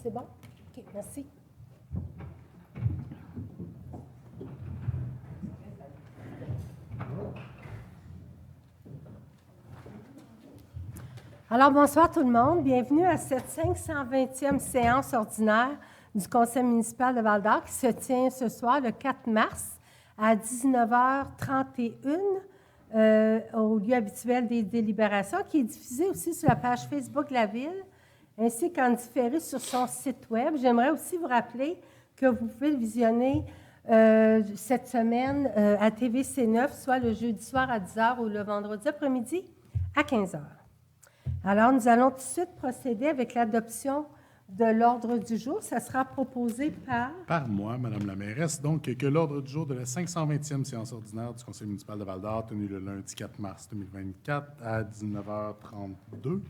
C'est bon? OK, merci. Alors, bonsoir tout le monde. Bienvenue à cette 520e séance ordinaire du Conseil municipal de Val-d'Or qui se tient ce soir, le 4 mars, à 19h31 au lieu habituel des délibérations, qui est diffusé aussi sur la page Facebook de la Ville, ainsi qu'en différé sur son site Web. J'aimerais aussi vous rappeler que vous pouvez le visionner cette semaine à TVC9, soit le jeudi soir à 10h ou le vendredi après-midi à 15h. Alors, nous allons tout de suite procéder avec l'adoption de l'ordre du jour. Ça sera proposé par... Par moi, Madame la mairesse. Donc, que l'ordre du jour de la 520e séance ordinaire du Conseil municipal de Val-d'Or, tenue le lundi 4 mars 2024 à 19h32,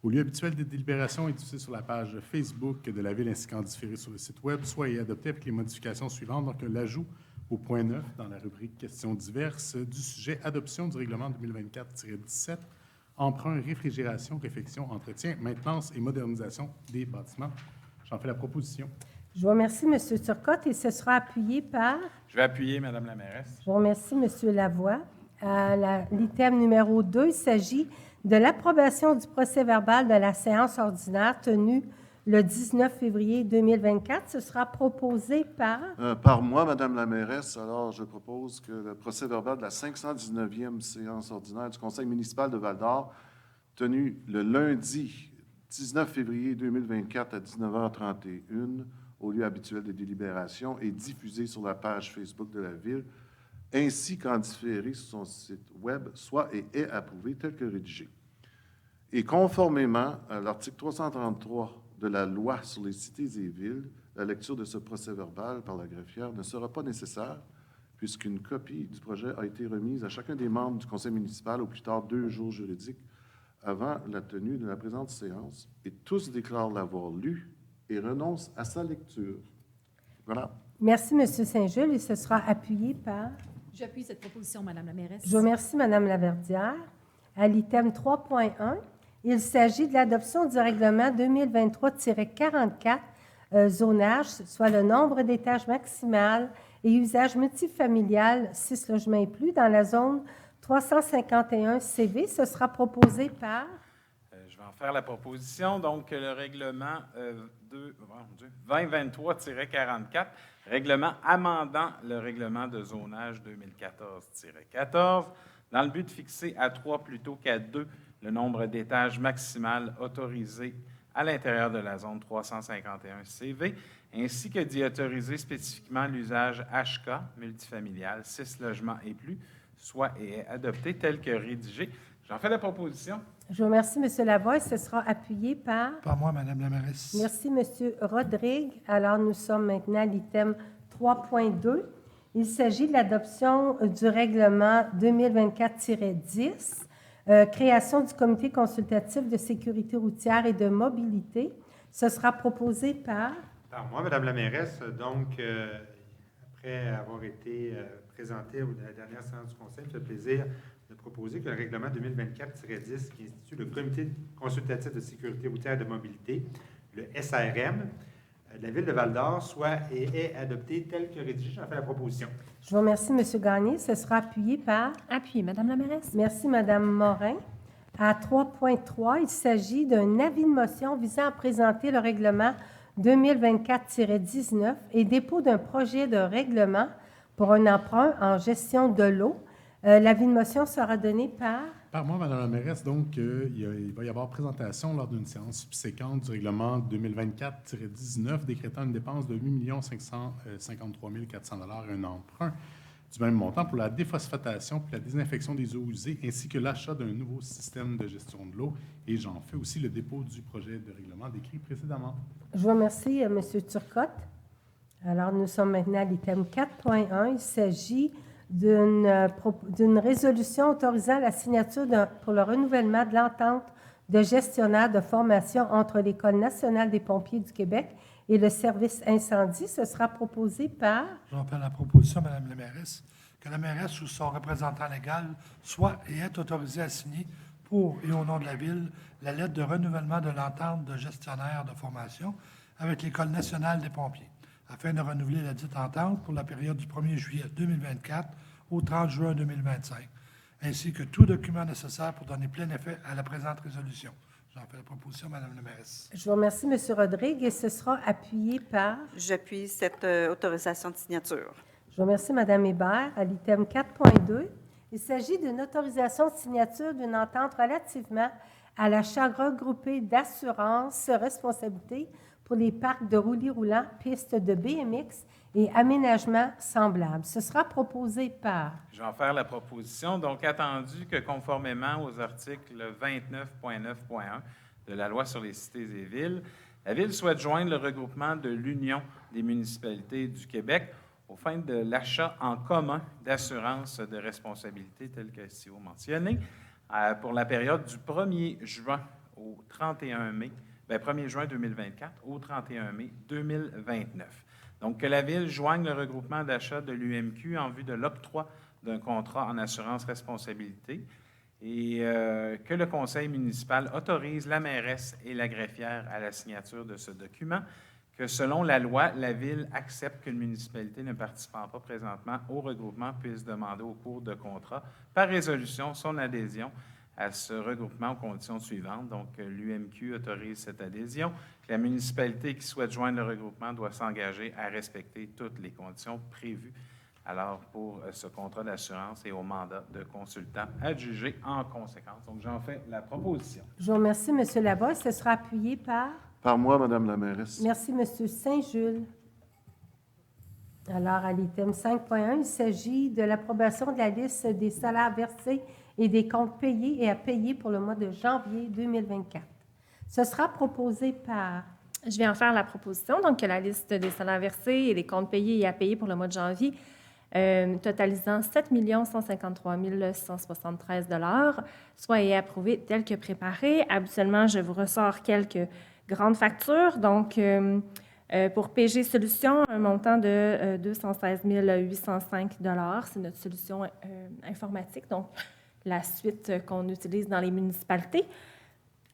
au lieu habituel des délibérations et diffusé sur la page Facebook de la Ville ainsi qu'en différé sur le site Web, soit et adopté avec les modifications suivantes. Donc, l'ajout au point 9 dans la rubrique questions diverses du sujet adoption du règlement 2024-17, emprunt, réfrigération, réfection, entretien, maintenance et modernisation des bâtiments. J'en fais la proposition. Je vous remercie, M. Turcotte, et ce sera appuyé par... Je vais appuyer, Madame la mairesse. Je vous remercie, M. Lavoie. L'item numéro 2, il s'agit de l'approbation du procès-verbal de la séance ordinaire tenue le 19 février 2024. Ce sera proposé par... Par moi, Madame la mairesse. Alors, je propose que le procès-verbal de la 519e séance ordinaire du Conseil municipal de Val-d'Or, tenue le lundi 19 février 2024 à 19h31, au lieu habituel des délibérations, et diffusé sur la page Facebook de la Ville, ainsi qu'en différé sur son site Web, soit et est approuvé tel que rédigé. Et conformément à l'article 333 de la loi sur les cités et villes, la lecture de ce procès-verbal par la greffière ne sera pas nécessaire puisqu'une copie du projet a été remise à chacun des membres du conseil municipal au plus tard 2 jours juridiques avant la tenue de la présente séance, et tous déclarent l'avoir lu et renoncent à sa lecture. Voilà. Merci, M. Saint-Jules, et ce sera appuyé par... J'appuie cette proposition, Madame la mairesse. Je vous remercie, Mme Laverdière. À l'item 3.1, il s'agit de l'adoption du règlement 2023-44, zonage, soit le nombre d'étages maximal et usage multifamilial, 6 logements et plus, dans la zone 351 CV. Ce sera proposé par... Je vais en faire la proposition. Donc, le règlement 2023-44, règlement amendant le règlement de zonage 2014-14, dans le but de fixer à 3 plutôt qu'à 2 le nombre d'étages maximal autorisés à l'intérieur de la zone 351 CV, ainsi que d'y autoriser spécifiquement l'usage HK multifamilial, 6 logements et plus, soit et est adopté tel que rédigé. J'en fais la proposition. Je vous remercie, M. Lavoie. Ce sera appuyé par... Par moi, Madame la mairesse. Merci, M. Rodrigue. Alors, nous sommes maintenant à l'item 3.2. Il s'agit de l'adoption du règlement 2024-10, création du comité consultatif de sécurité routière et de mobilité. Ce sera proposé par... Par moi, Madame la mairesse. Donc, après avoir été présenté à la dernière séance du Conseil, il me fait plaisir de proposer que le règlement 2024-10, qui institue le comité consultatif de sécurité routière et de mobilité, le SRM, de la Ville de Val-d'Or, soit et est adopté tel que rédigé. J'en fais la proposition. Je vous remercie, M. Gagné. Ce sera appuyé par... Appuyé, Madame la mairesse. Merci, Mme Morin. À 3.3, il s'agit d'un avis de motion visant à présenter le règlement 2024-19 et dépôt d'un projet de règlement pour un emprunt en gestion de l'eau. L'avis de motion sera donné par... Par moi, Madame la mairesse. Donc, il va y avoir présentation lors d'une séance subséquente du règlement 2024-19 décrétant une dépense de 8 553 400 $, un emprunt du même montant pour la déphosphatation puis la désinfection des eaux usées, ainsi que l'achat d'un nouveau système de gestion de l'eau. Et j'en fais aussi le dépôt du projet de règlement décrit précédemment. Je vous remercie, M. Turcotte. Alors, nous sommes maintenant à l'item 4.1. Il s'agit d'une résolution autorisant la signature pour le renouvellement de l'entente de gestionnaire de formation entre l'École nationale des pompiers du Québec et le service incendie. Ce sera proposé par... J'en fais la proposition, Madame la mairesse, que la mairesse ou son représentant légal soit et est autorisé à signer pour et au nom de la Ville la lettre de renouvellement de l'entente de gestionnaire de formation avec l'École nationale des pompiers, afin de renouveler la dite entente pour la période du 1er juillet 2024 au 30 juin 2025, ainsi que tout document nécessaire pour donner plein effet à la présente résolution. J'en fais la proposition, Madame la mairesse. Je vous remercie, M. Rodrigue, et ce sera appuyé par... J'appuie cette autorisation de signature. Je vous remercie, Mme Hébert. À l'item 4.2, il s'agit d'une autorisation de signature d'une entente relativement à l'achat regroupé d'assurance responsabilité pour les parcs de roulis roulants, pistes de BMX et aménagements semblables. Ce sera proposé par... Je vais en faire la proposition. Donc, attendu que conformément aux articles 29.9.1 de la Loi sur les cités et villes, la Ville souhaite joindre le regroupement de l'Union des municipalités du Québec aux fins de l'achat en commun d'assurances de responsabilité telles que SIO mentionné pour la période du 1er juin au 31 mai, 1er juin 2024 au 31 mai 2029. Donc, que la Ville joigne le regroupement d'achat de l'UMQ en vue de l'octroi d'un contrat en assurance responsabilité et que le conseil municipal autorise la mairesse et la greffière à la signature de ce document, que selon la loi, la Ville accepte qu'une municipalité ne participant pas présentement au regroupement puisse demander au cours de contrat, par résolution, son adhésion à ce regroupement aux conditions suivantes. Donc, l'UMQ autorise cette adhésion. La municipalité qui souhaite joindre le regroupement doit s'engager à respecter toutes les conditions prévues alors pour ce contrat d'assurance et au mandat de consultant adjugé en conséquence. Donc, j'en fais la proposition. Je vous remercie, M. Lavoie. Ce sera appuyé par... Par moi, Madame la mairesse. Merci, M. Saint-Jules. Alors, à l'item 5.1, il s'agit de l'approbation de la liste des salaires versés et des comptes payés et à payer pour le mois de janvier 2024. Ce sera proposé par... Je vais en faire la proposition. Donc, que la liste des salaires versés et des comptes payés et à payer pour le mois de janvier, totalisant 7 153 173 $ soit est approuvée telle que préparée. Habituellement, je vous ressors quelques grandes factures. Donc, pour PG Solutions, un montant de 216 805 $. C'est notre solution informatique, donc la suite qu'on utilise dans les municipalités.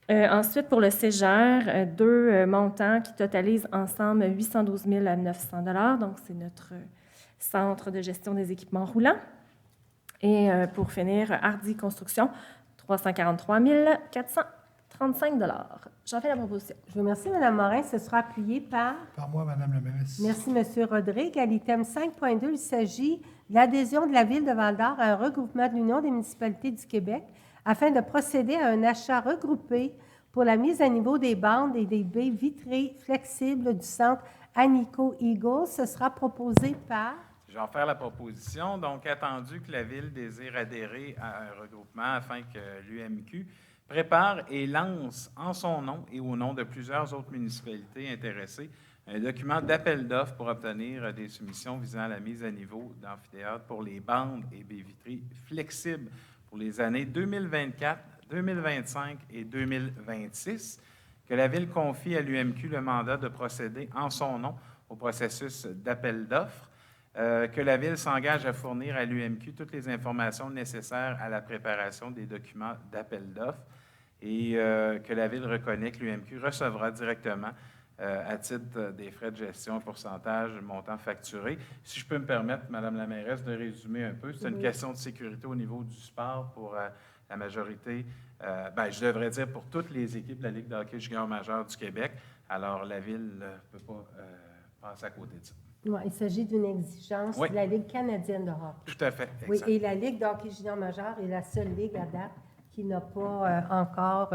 Ensuite, pour le CEGER, deux montants qui totalisent ensemble 812 900 $. Donc, c'est notre centre de gestion des équipements roulants. Et pour finir, Hardy Construction, 343 435 $. J'en fais la proposition. Je vous remercie, Mme Morin. Ce sera appuyé par... Par moi, Madame la mairesse. Merci, M. Rodrigue. À l'item 5.2, il s'agit de l'adhésion de la Ville de Val-d'Or à un regroupement de l'Union des municipalités du Québec afin de procéder à un achat regroupé pour la mise à niveau des bandes et des baies vitrées flexibles du centre Anico Eagle. Ce sera proposé par... Je vais en faire la proposition. Donc, attendu que la Ville désire adhérer à un regroupement afin que l'UMQ prépare et lance en son nom et au nom de plusieurs autres municipalités intéressées un document d'appel d'offres pour obtenir des soumissions visant à la mise à niveau d'amphithéâtre pour les bandes et baies vitrées flexibles pour les années 2024, 2025 et 2026, que la Ville confie à l'UMQ le mandat de procéder en son nom au processus d'appel d'offres, que la Ville s'engage à fournir à l'UMQ toutes les informations nécessaires à la préparation des documents d'appel d'offres et que la Ville reconnaît que l'UMQ recevra directement, à titre des frais de gestion, un pourcentage montant facturé. Si je peux me permettre, Madame la mairesse, de résumer un peu, c'est une question de sécurité au niveau du sport pour la majorité, je devrais dire pour toutes les équipes de la Ligue de hockey junior majeur du Québec. Alors, la Ville ne peut pas passer à côté de ça. Oui, il s'agit d'une exigence de la Ligue canadienne de hockey. Tout à fait. Oui, Exact. et la Ligue de hockey junior majeur est la seule ligue à date qui n'a pas encore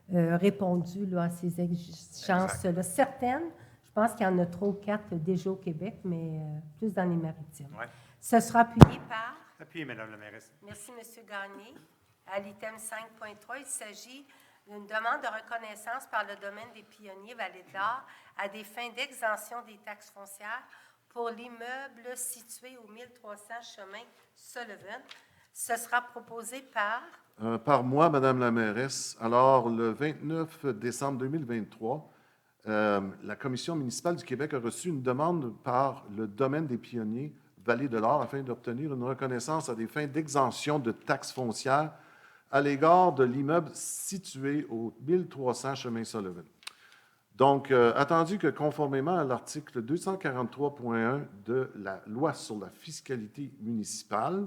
répondu là, à ces exigences-là. Certaines, je pense qu'il y en a 3 ou 4 déjà au Québec, mais plus dans les maritimes. Ouais. Ce sera appuyé par... Appuyé, Madame la mairesse. Merci, M. Gagné. À l'item 5.3, il s'agit d'une demande de reconnaissance par le domaine des pionniers Vallée-de-l'Or à des fins d'exemption des taxes foncières pour l'immeuble situé au 1300 chemin Sullivan. Ce sera proposé par... Par moi, Madame la mairesse. Alors, le 29 décembre 2023, la Commission municipale du Québec a reçu une demande par le domaine des pionniers Vallée-de-l'Or afin d'obtenir une reconnaissance à des fins d'exemption de taxes foncières à l'égard de l'immeuble situé au 1300 chemin Sullivan. Donc, attendu que conformément à l'article 243.1 de la Loi sur la fiscalité municipale,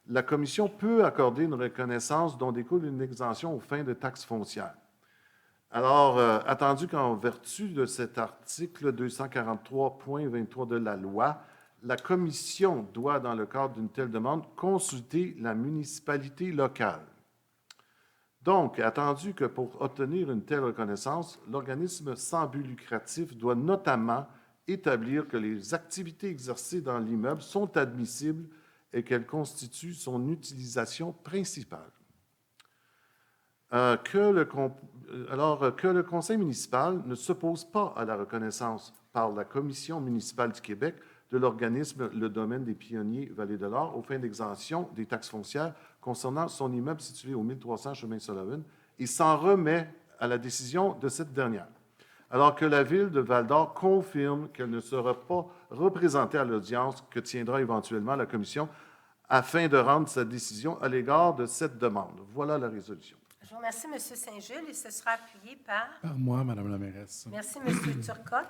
la Commission peut accorder une reconnaissance dont découle une exemption aux fins de taxes foncières. Alors, attendu qu'en vertu de cet article 243.23 de la loi, la Commission doit, dans le cadre d'une telle demande, consulter la municipalité locale. Donc, attendu que pour obtenir une telle reconnaissance, l'organisme sans but lucratif doit notamment établir que les activités exercées dans l'immeuble sont admissibles et qu'elles constituent son utilisation principale. Que le Conseil municipal ne s'oppose pas à la reconnaissance par la Commission municipale du Québec de l'organisme Le Domaine des Pionniers Vallée de l'Or aux fins d'exemption des taxes foncières concernant son immeuble situé au 1300 chemin Sullivan et s'en remet à la décision de cette dernière. Alors que la Ville de Val-d'Or confirme qu'elle ne sera pas représentée à l'audience que tiendra éventuellement la Commission afin de rendre sa décision à l'égard de cette demande. Voilà la résolution. Je vous remercie, M. Saint-Jules, et ce sera appuyé par... Par moi, Madame la mairesse. Merci, M. Turcotte.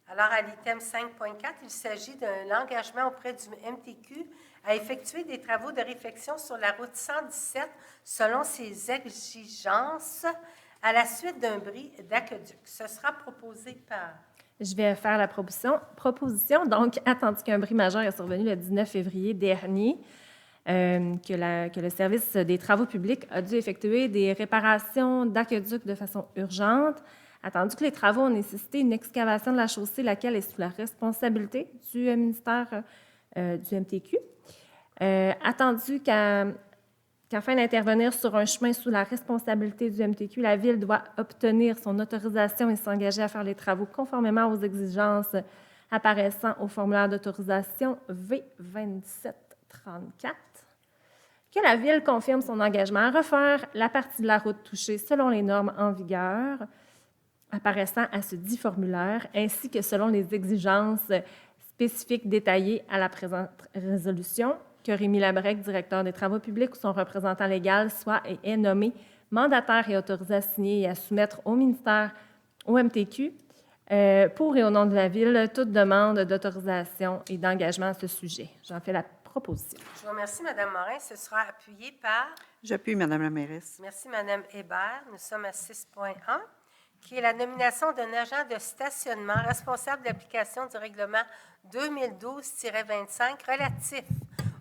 Alors, à l'item 5.4, il s'agit d'un engagement auprès du MTQ à effectuer des travaux de réfection sur la route 117 selon ses exigences à la suite d'un bris d'aqueduc. Ce sera proposé par... Je vais faire la proposition. Donc, attendu qu'un bris majeur est survenu le 19 février dernier, que le service des travaux publics a dû effectuer des réparations d'aqueduc de façon urgente, attendu que les travaux ont nécessité une excavation de la chaussée, laquelle est sous la responsabilité du ministère du MTQ, attendu qu'afin d'intervenir sur un chemin sous la responsabilité du MTQ, la Ville doit obtenir son autorisation et s'engager à faire les travaux conformément aux exigences apparaissant au formulaire d'autorisation V2734, que la Ville confirme son engagement à refaire la partie de la route touchée selon les normes en vigueur apparaissant à ce dit formulaire, ainsi que selon les exigences spécifiques détaillées à la présente résolution, que Rémi Labrec, directeur des travaux publics ou son représentant légal, soit et est nommé mandataire et autorisé à signer et à soumettre au ministère, au MTQ, pour et au nom de la Ville, toute demande d'autorisation et d'engagement à ce sujet. J'en fais la proposition. Je vous remercie, Mme Morin. Ce sera appuyé par... J'appuie, Madame la mairesse. Merci, Mme Hébert. Nous sommes à 6.1, qui est la nomination d'un agent de stationnement responsable d'application du règlement 2012-25 relatif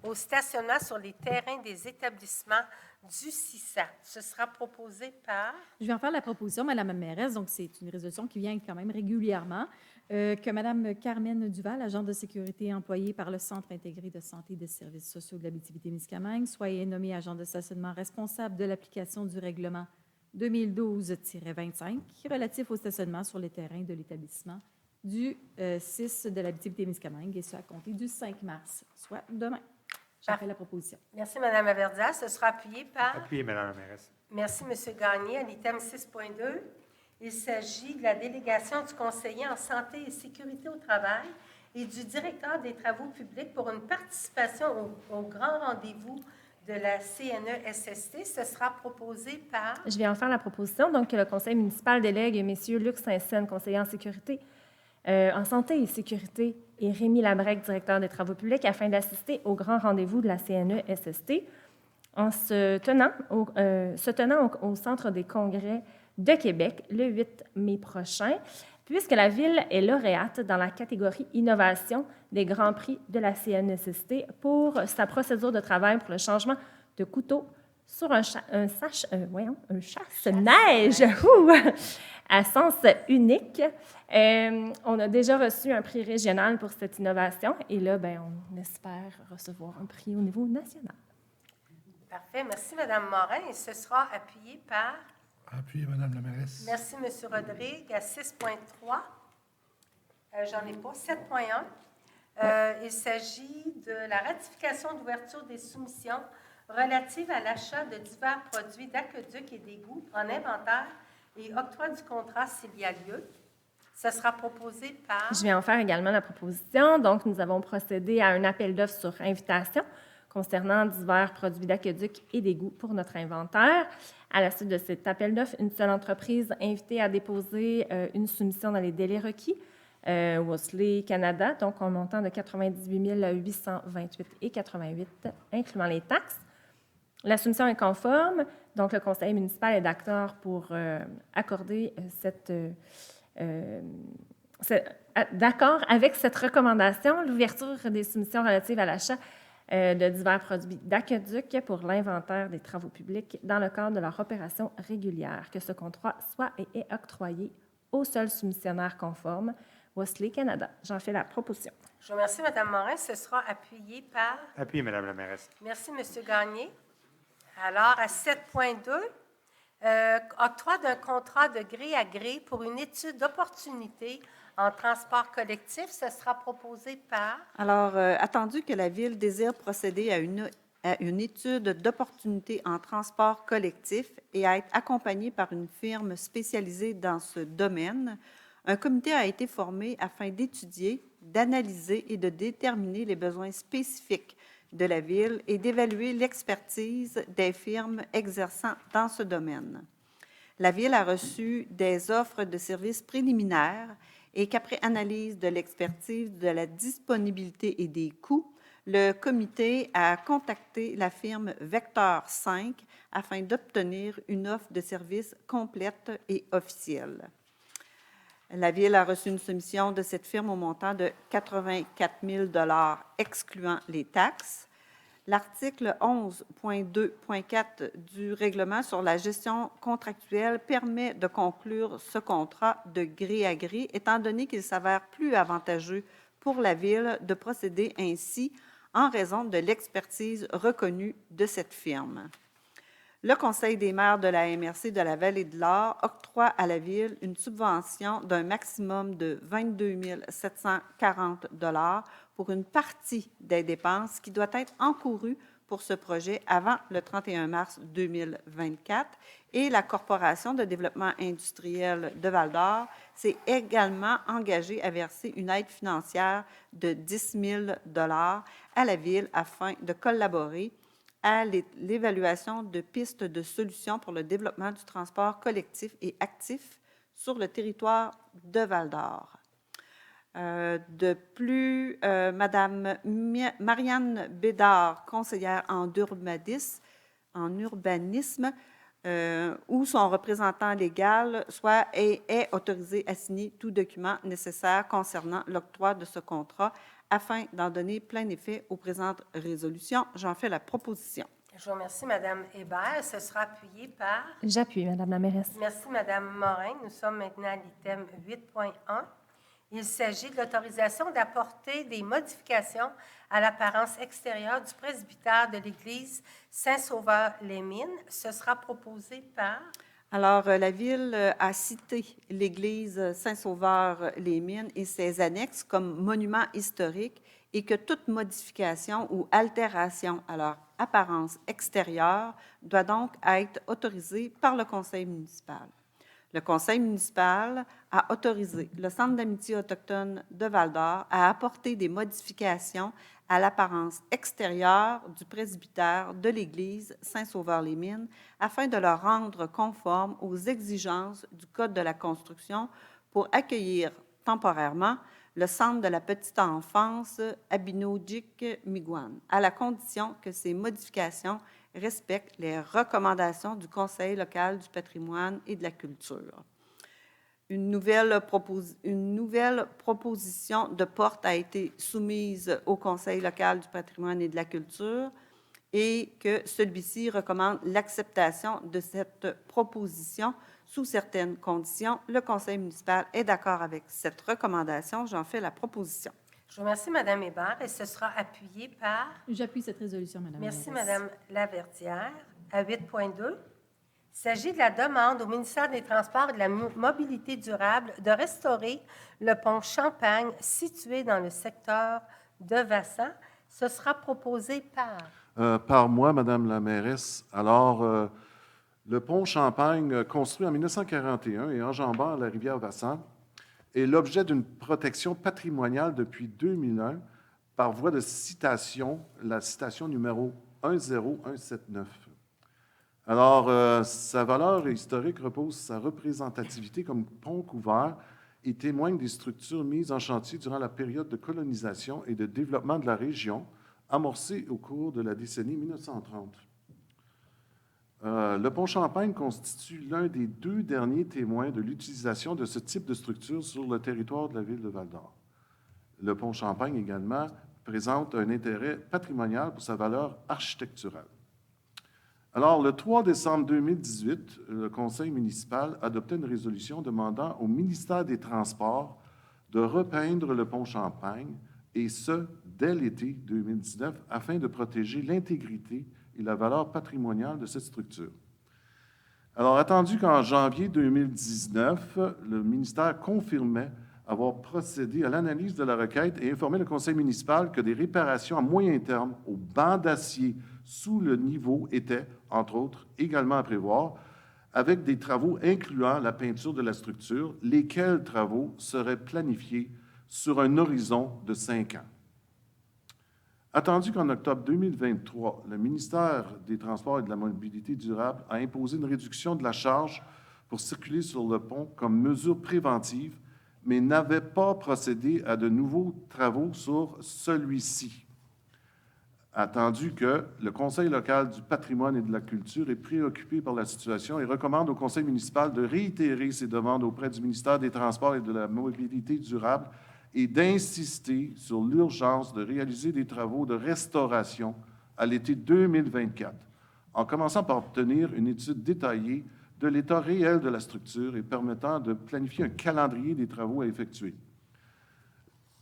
au stationnement sur les terrains des établissements du CISA. Ce sera proposé par... Je vais en faire la proposition, Mme la mairesse. Donc, c'est une résolution qui vient quand même régulièrement. Que Mme Carmen Duval, agente de sécurité employée par le Centre intégré de santé et de services sociaux de l'Abitibi-Témiscamingue, soit nommée agent de stationnement responsable de l'application du règlement 2012-25 relatif au stationnement sur les terrains de l'établissement du 6 de l'Abitibi-Témiscamingue, et ce à compter du 5 mars, soit demain. J'ai fait la proposition. Merci, Mme Averdia. Ce sera appuyé par... Appuyé, Madame la mairesse. Merci, M. Gagné. À l'item 6.2, il s'agit de la délégation du conseiller en santé et sécurité au travail et du directeur des travaux publics pour une participation au grand rendez-vous de la CNESST. Ce sera proposé par... Je vais en faire la proposition. Donc, que le conseil municipal délègue M. Luc Saint-Saëns, conseiller en sécurité, en santé et sécurité, et Rémi Labrec, directeur des travaux publics, afin d'assister au grand rendez-vous de la CNESST en se tenant au Centre des congrès de Québec le 8 mai prochain, puisque la Ville est lauréate dans la catégorie Innovation des Grands Prix de la CNESST pour sa procédure de travail pour le changement de couteau sur un chasse-neige à sens unique. On a déjà reçu un prix régional pour cette innovation et là, on espère recevoir un prix au niveau national. Parfait. Merci, Mme Morin. Et ce sera appuyé par... Appuyé, Mme la mairesse. Merci, M. Rodrigue. À 6.3, j'en ai pas. 7.1, il s'agit de la ratification d'ouverture des soumissions relatives à l'achat de divers produits d'aqueduc et d'égouts en inventaire et octroi du contrat s'il y a lieu. Ce sera proposé par... Je vais en faire également la proposition. Donc, nous avons procédé à un appel d'offres sur invitation concernant divers produits d'aqueduc et d'égouts pour notre inventaire. À la suite de cet appel d'offres, une seule entreprise invitée à déposer une soumission dans les délais requis, Wosley Canada, donc en montant de 98 828,88 $, incluant les taxes. La soumission est conforme, donc le conseil municipal est d'accord pour accorder d'accord avec cette recommandation, l'ouverture des soumissions relatives à l'achat de divers produits d'aqueduc pour l'inventaire des travaux publics dans le cadre de leur opération régulière, que ce contrat soit et est octroyé au seul soumissionnaire conforme, Wosley Canada. J'en fais la proposition. Je vous remercie, Mme Morin. Ce sera appuyé par... Appuyé, Madame la mairesse. Merci, M. Gagné. Alors, à 7.2, octroi d'un contrat de gré à gré pour une étude d'opportunité en transport collectif, ce sera proposé par... Alors, attendu que la Ville désire procéder à une étude d'opportunité en transport collectif et à être accompagnée par une firme spécialisée dans ce domaine, un comité a été formé afin d'étudier, d'analyser et de déterminer les besoins spécifiques de la Ville et d'évaluer l'expertise des firmes exerçant dans ce domaine. La Ville a reçu des offres de services préliminaires et qu'après analyse de l'expertise, de la disponibilité et des coûts, le comité a contacté la firme Vector 5 afin d'obtenir une offre de services complète et officielle. La Ville a reçu une soumission de cette firme au montant de 84 000 $ excluant les taxes. L'article 11.2.4 du règlement sur la gestion contractuelle permet de conclure ce contrat de gré à gré, étant donné qu'il s'avère plus avantageux pour la Ville de procéder ainsi en raison de l'expertise reconnue de cette firme. Le Conseil des maires de la MRC de la Vallée de l'Or octroie à la Ville une subvention d'un maximum de 22 740 $ pour une partie des dépenses qui doit être encourue pour ce projet avant le 31 mars 2024. Et la Corporation de développement industriel de Val-d'Or s'est également engagée à verser une aide financière de 10 000 $ à la Ville afin de collaborer à l'évaluation de pistes de solutions pour le développement du transport collectif et actif sur le territoire de Val-d'Or. De plus, Mme Marianne Bédard, conseillère en urbanisme, ou son représentant légal, soit est autorisé à signer tout document nécessaire concernant l'octroi de ce contrat afin d'en donner plein effet aux présentes résolutions. J'en fais la proposition. Je vous remercie, Mme Hébert. Ce sera appuyé par... J'appuie, Madame la mairesse. Merci, Mme Morin. Nous sommes maintenant à l'item 8.1. Il s'agit de l'autorisation d'apporter des modifications à l'apparence extérieure du presbytère de l'Église Saint-Sauveur-les-Mines. Ce sera proposé par... Alors, la Ville a cité l'Église Saint-Sauveur-les-Mines et ses annexes comme monuments historiques et que toute modification ou altération à leur apparence extérieure doit donc être autorisée par le Conseil municipal. Le Conseil municipal a autorisé le Centre d'amitié autochtone de Val-d'Or à apporter des modifications à l'apparence extérieure du presbytère de l'Église Saint-Sauveur-les-Mines afin de le rendre conforme aux exigences du Code de la construction pour accueillir temporairement le Centre de la petite enfance Abinojik-Miigwech, à la condition que ces modifications respectent les recommandations du Conseil local du patrimoine et de la culture. Une nouvelle proposition de porte a été soumise au Conseil local du patrimoine et de la culture et que celui-ci recommande l'acceptation de cette proposition sous certaines conditions. Le Conseil municipal est d'accord avec cette recommandation. J'en fais la proposition. Je vous remercie, Mme Hébert, et ce sera appuyé par... J'appuie cette résolution, Mme la Merci, mairesse. Mme Laverdière. À 8.2, il s'agit de la demande au ministère des Transports et de la Mobilité durable de restaurer le pont Champagne situé dans le secteur de Vassan. Ce sera proposé par... Par moi, Madame la mairesse. Alors, le pont Champagne, construit en 1941 et enjambant la rivière Vassan, est l'objet d'une protection patrimoniale depuis 2001 par voie de citation, la citation numéro 10179. Alors, sa valeur historique repose sur sa représentativité comme pont couvert et témoigne des structures mises en chantier durant la période de colonisation et de développement de la région, amorcée au cours de la décennie 1930. Le pont Champagne constitue l'un des 2 derniers témoins de l'utilisation de ce type de structure sur le territoire de la ville de Val-d'Or. Le pont Champagne également présente un intérêt patrimonial pour sa valeur architecturale. Alors, le 3 décembre 2018, le Conseil municipal adoptait une résolution demandant au ministère des Transports de repeindre le pont Champagne, et ce, dès l'été 2019, afin de protéger l'intégrité et la valeur patrimoniale de cette structure. Alors, attendu qu'en janvier 2019, le ministère confirmait avoir procédé à l'analyse de la requête et informé le conseil municipal que des réparations à moyen terme aux bancs d'acier sous le niveau étaient, entre autres, également à prévoir, avec des travaux incluant la peinture de la structure, lesquels travaux seraient planifiés sur un horizon de 5 ans. Attendu qu'en octobre 2023, le ministère des Transports et de la Mobilité durable a imposé une réduction de la charge pour circuler sur le pont comme mesure préventive, mais n'avait pas procédé à de nouveaux travaux sur celui-ci. Attendu que le Conseil local du patrimoine et de la culture est préoccupé par la situation et recommande au Conseil municipal de réitérer ses demandes auprès du ministère des Transports et de la Mobilité durable et d'insister sur l'urgence de réaliser des travaux de restauration à l'été 2024, en commençant par obtenir une étude détaillée de l'état réel de la structure et permettant de planifier un calendrier des travaux à effectuer.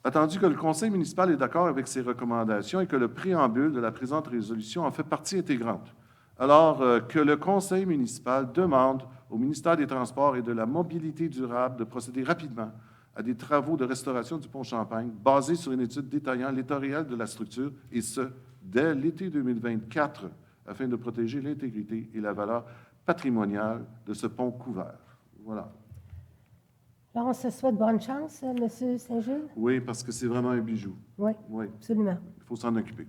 Attendu que le Conseil municipal est d'accord avec ces recommandations et que le préambule de la présente résolution en fait partie intégrante, alors que le Conseil municipal demande au ministère des Transports et de la Mobilité durable de procéder rapidement à des travaux de restauration du pont Champagne basés sur une étude détaillant l'état réel de la structure, et ce, dès l'été 2024, afin de protéger l'intégrité et la valeur patrimoniale de ce pont couvert. Voilà. Alors, on se souhaite bonne chance, M. Saint-Gilles? Oui, parce que c'est vraiment un bijou. Oui, Oui, absolument. il faut s'en occuper.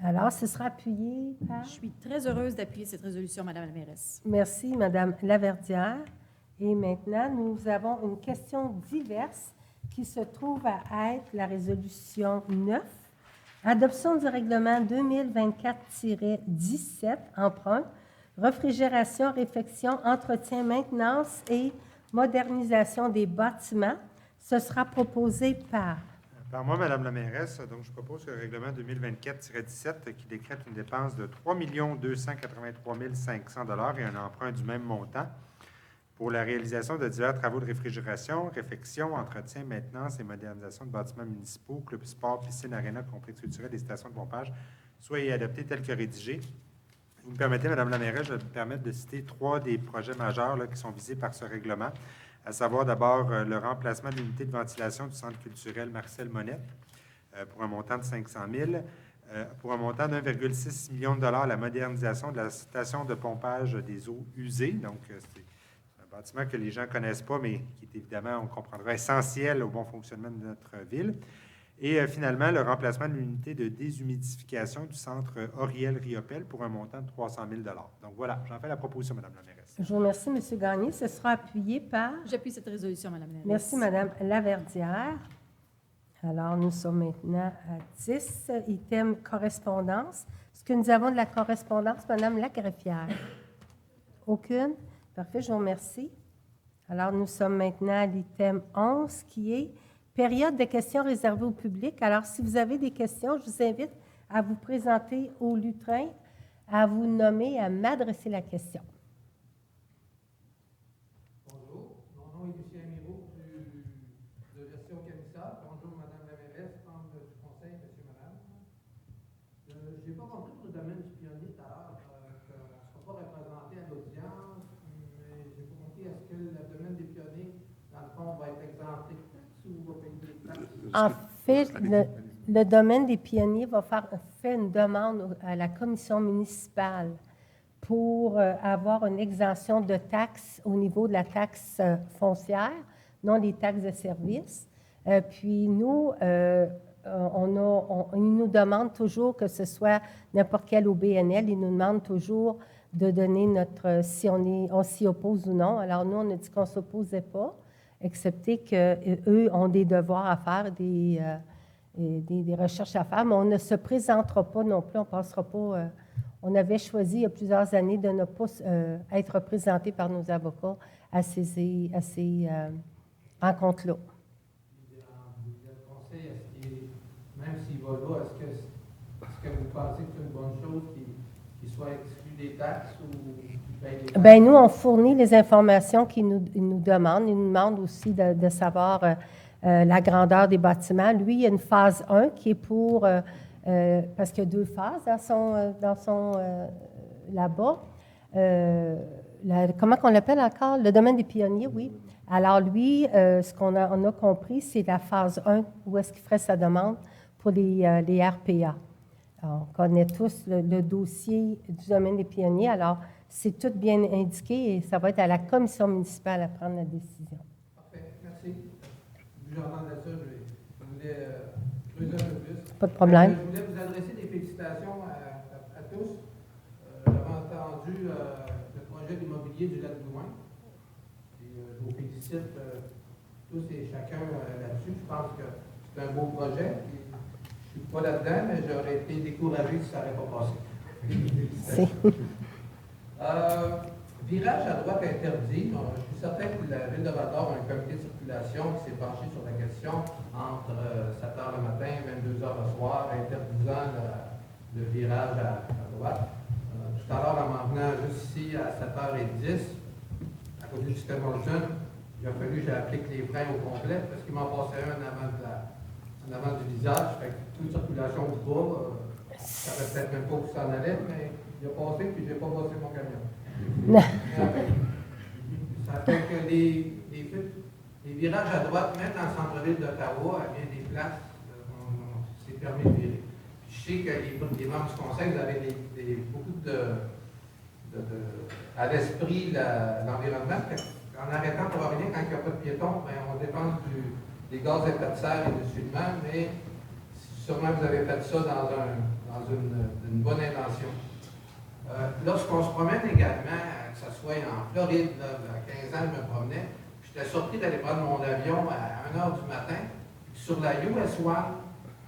Alors, ce sera appuyé par... Je suis très heureuse d'appuyer cette résolution, Madame la mairesse. Merci, Mme Laverdière. Et maintenant, nous avons une question diverse qui se trouve à être la résolution 9. Adoption du règlement 2024-17, emprunt, réfrigération, réfection, entretien, maintenance et modernisation des bâtiments. Ce sera proposé par... Par moi, Madame la mairesse, donc je propose que le règlement 2024-17, qui décrète une dépense de 3 283 500 $ et un emprunt du même montant pour la réalisation de divers travaux de réfrigération, réfection, entretien, maintenance et modernisation de bâtiments municipaux, clubs sport, piscine, aréna, complexe culturel et stations de pompage, soit adopté tel que rédigé. Vous me permettez, Madame la mairesse, je vais me permettre de citer 3 des projets majeurs qui sont visés par ce règlement, à savoir d'abord le remplacement de l'unité de ventilation du centre culturel Marcel Monette pour un montant de 500 000 pour un montant de 1,6 million de dollars, la modernisation de la station de pompage des eaux usées. Donc, c'est un bâtiment que les gens ne connaissent pas, mais qui est évidemment, on comprendra, essentiel au bon fonctionnement de notre ville. Et finalement, le remplacement de l'unité de déshumidification du centre Auriel-Riopel pour un montant de 300 000 $. Donc voilà, j'en fais la proposition, Mme la mairesse. Je vous remercie, M. Gagné. Ce sera appuyé par... J'appuie cette résolution, Madame la mairesse. Merci, Mme Laverdière. Alors, nous sommes maintenant à 10, item correspondance. Est-ce que nous avons de la correspondance, Mme Lagreffière? Aucune? Parfait, je vous remercie. Alors, nous sommes maintenant à l'item 11, qui est période de questions réservées au public. Alors, si vous avez des questions, je vous invite à vous présenter au lutrin, à vous nommer, à m'adresser la question. Bonjour, mon nom est Lucien Miro de Gestion Camissa. Bonjour, Madame la mairesse, membre du conseil, monsieur, madame. Je n'ai pas compris pour le domaine du pionnier tout à l'heure qu'on ne sera pas représenté à l'audience, mais je n'ai pas compris, est-ce que le domaine des pionniers, dans le fond, va être exempté de taxes ou va payer des taxes? En fait, le domaine des pionniers va faire une demande à la commission municipale pour avoir une exemption de taxes au niveau de la taxe foncière, non les taxes de service. Puis nous, ils nous demandent toujours, que ce soit n'importe quel OBNL, ils nous demandent toujours de donner si on s'y oppose ou non. Alors, nous, on a dit qu'on ne s'opposait pas, excepté qu'eux ont des devoirs à faire, des recherches à faire, mais on ne se présentera pas non plus, on ne passera pas. On avait choisi il y a plusieurs années de ne pas être représentés par nos avocats à ces rencontres-là. Le conseil, même s'il va là, est-ce que vous pensez que c'est une bonne chose qu'il soit exclu des taxes ou qu'il paye des taxes? Bien, nous, on fournit les informations qu'ils nous demandent. Ils nous demandent aussi de savoir la grandeur des bâtiments. Lui, il y a une phase 1 qui est pour, parce qu'il y a 2 phases dans son là-bas. Comment qu'on l'appelle encore? Le domaine des pionniers, oui. Alors, lui, ce qu'on a compris, c'est la phase 1, où est-ce qu'il ferait sa demande pour les RPA. Alors, on connaît tous le dossier du domaine des pionniers. Alors, c'est tout bien indiqué et ça va être à la commission municipale à prendre la décision. Parfait, merci. J'entendais ça, je voulais creuser un peu plus. Pas de problème. Je voulais vous adresser des félicitations à tous. J'avais entendu le projet d'immobilier du Lac-Blouin. Je vous félicite tous et chacun là-dessus. Je pense que c'est un beau projet. Je ne suis pas là-dedans, mais j'aurais été découragé si ça n'aurait pas passé. Félicitations. Virage à droite interdit. Je suis certain que la Ville de Val-d'Or a un comité de circulation qui s'est penché sur la question entre 7 h le matin et 22 h le soir, interdisant le virage à droite. Tout à l'heure, en m'en venant juste ici à 7h10, à côté du système Molson, il a fallu que j'applique les freins au complet parce qu'il m'en passait un en avant du visage. Fait que toute circulation du bas, ça ne peut-être même pas où ça en allait, mais il a passé puis je n'ai pas bossé mon camion. Ça fait que les virages à droite, même dans le centre-ville d'Ottawa, à bien des places, c'est permis de virer. Je sais que les membres du conseil, vous avez beaucoup à l'esprit l'environnement. En arrêtant pour rien, quand il n'y a pas de piétons, on dépense des gaz à effet de serre inutilement, mais sûrement vous avez fait ça dans une bonne intention. Lorsqu'on se promène également, que ce soit en Floride, là, à 15 ans, je me promenais, j'étais surpris d'aller prendre mon avion à 1 h du matin, sur la US-1,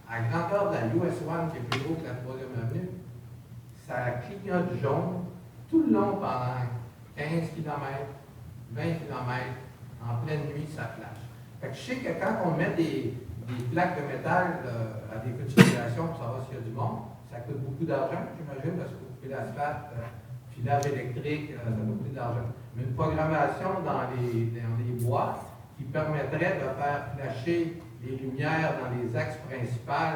à la grandeur de la US-1, qui est plus haut que la 3e avenue, ça clignote jaune tout le long pendant 15 km, 20 km, en pleine nuit, ça flash. Fait que je sais que quand on met des plaques de métal à des petites circulations pour savoir s'il y a du monde, ça coûte beaucoup d'argent, j'imagine, parce que l'asphalte, filage électrique, ça coûte beaucoup d'argent. Mais une programmation dans les bois qui permettrait de faire flasher les lumières dans les axes principaux,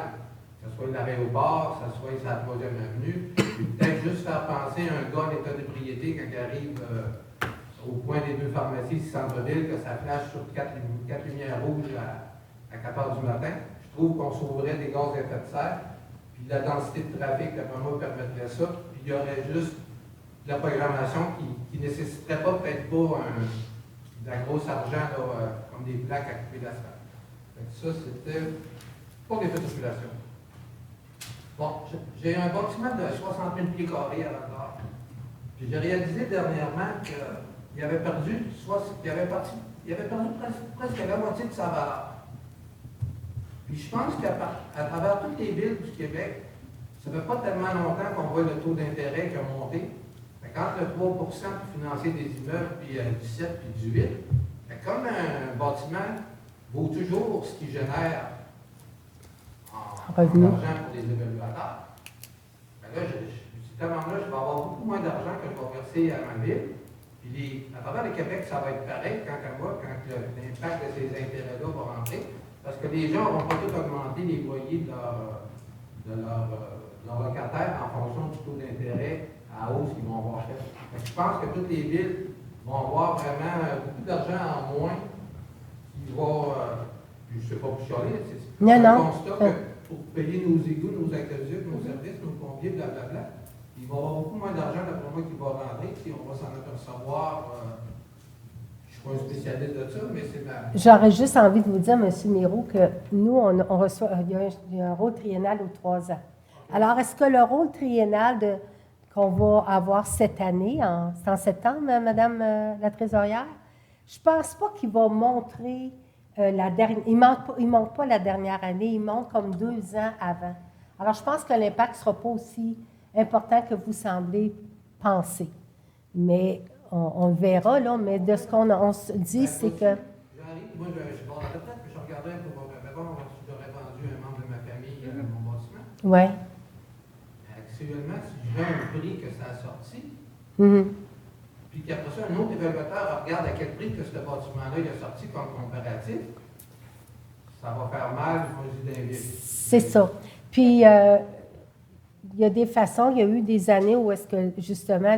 que ce soit l'aéroport, que ce soit sa 3e avenue, puis peut-être juste faire penser à un gars en état d'ébriété quand il arrive au coin des 2 pharmacies du centre-ville, que ça flash sur 4 lumières rouges à 4 h du matin. Je trouve qu'on sauverait des gaz à effet de serre, puis la densité de trafic, d'après moi, permettrait ça. Il y aurait juste de la programmation qui ne nécessiterait pas, peut-être pas de la grosse argent là, comme des plaques à couper d'asphalte. Ça, c'était pour les feux de circulation. Bon, j'ai un bâtiment de 60 000 pieds carrés à Val-d'Or. Puis j'ai réalisé dernièrement qu'il avait perdu presque la moitié de sa valeur. Puis je pense qu'à travers toutes les villes du Québec, ça ne fait pas tellement longtemps qu'on voit le taux d'intérêt qui a monté. Quand le 3 pour financer des immeubles, puis 17 puis 18, comme un bâtiment vaut toujours ce qu'il génère en argent pour les évaluateurs, là, cet amendement-là, je vais avoir beaucoup moins d'argent que je vais verser à ma ville. Puis à travers le Québec, ça va être pareil quand l'impact de ces intérêts-là va rentrer, parce que les gens ne vont pas tout augmenter les loyers de leurs locataires en fonction du taux d'intérêt à hausse qu'ils vont avoir fait. Je pense que toutes les villes vont avoir vraiment beaucoup d'argent en moins qui va, je ne sais pas pour chialer, c'est un constat que pour payer nos égouts, nos aqueducs, nos services, nos pompiers, blablabla, il va y avoir beaucoup moins d'argent d'après moi qui va rentrer, puis on va s'en apercevoir, je suis pas un spécialiste de ça, mais c'est ma... J'aurais juste envie de vous dire, M. Miro, que nous, on reçoit, il y a un rôle triennal aux 3 ans. Alors, est-ce que le rôle triennal qu'on va avoir cette année, c'est en septembre, Madame la trésorière, je ne pense pas qu'il va montrer la dernière... Il ne manque pas la dernière année, il manque comme 2 ans avant. Alors, je pense que l'impact ne sera pas aussi important que vous semblez penser. Mais on le verra, là, mais de ce qu'on se dit, c'est que... J'arrive, moi, je suis bon à la retraite, puis je regardais pour, mettons, si j'aurais vendu un membre de ma famille mon bâtiment. Oui. Actuellement, si je vends au prix que ça a sorti, Mhm. puis qu'après ça, un autre évaluateur regarde à quel prix que ce bâtiment-là il a sorti comme comparatif, ça va faire mal aux idées vives. C'est ça. Puis, il y a des façons, il y a eu des années où est-ce que, justement,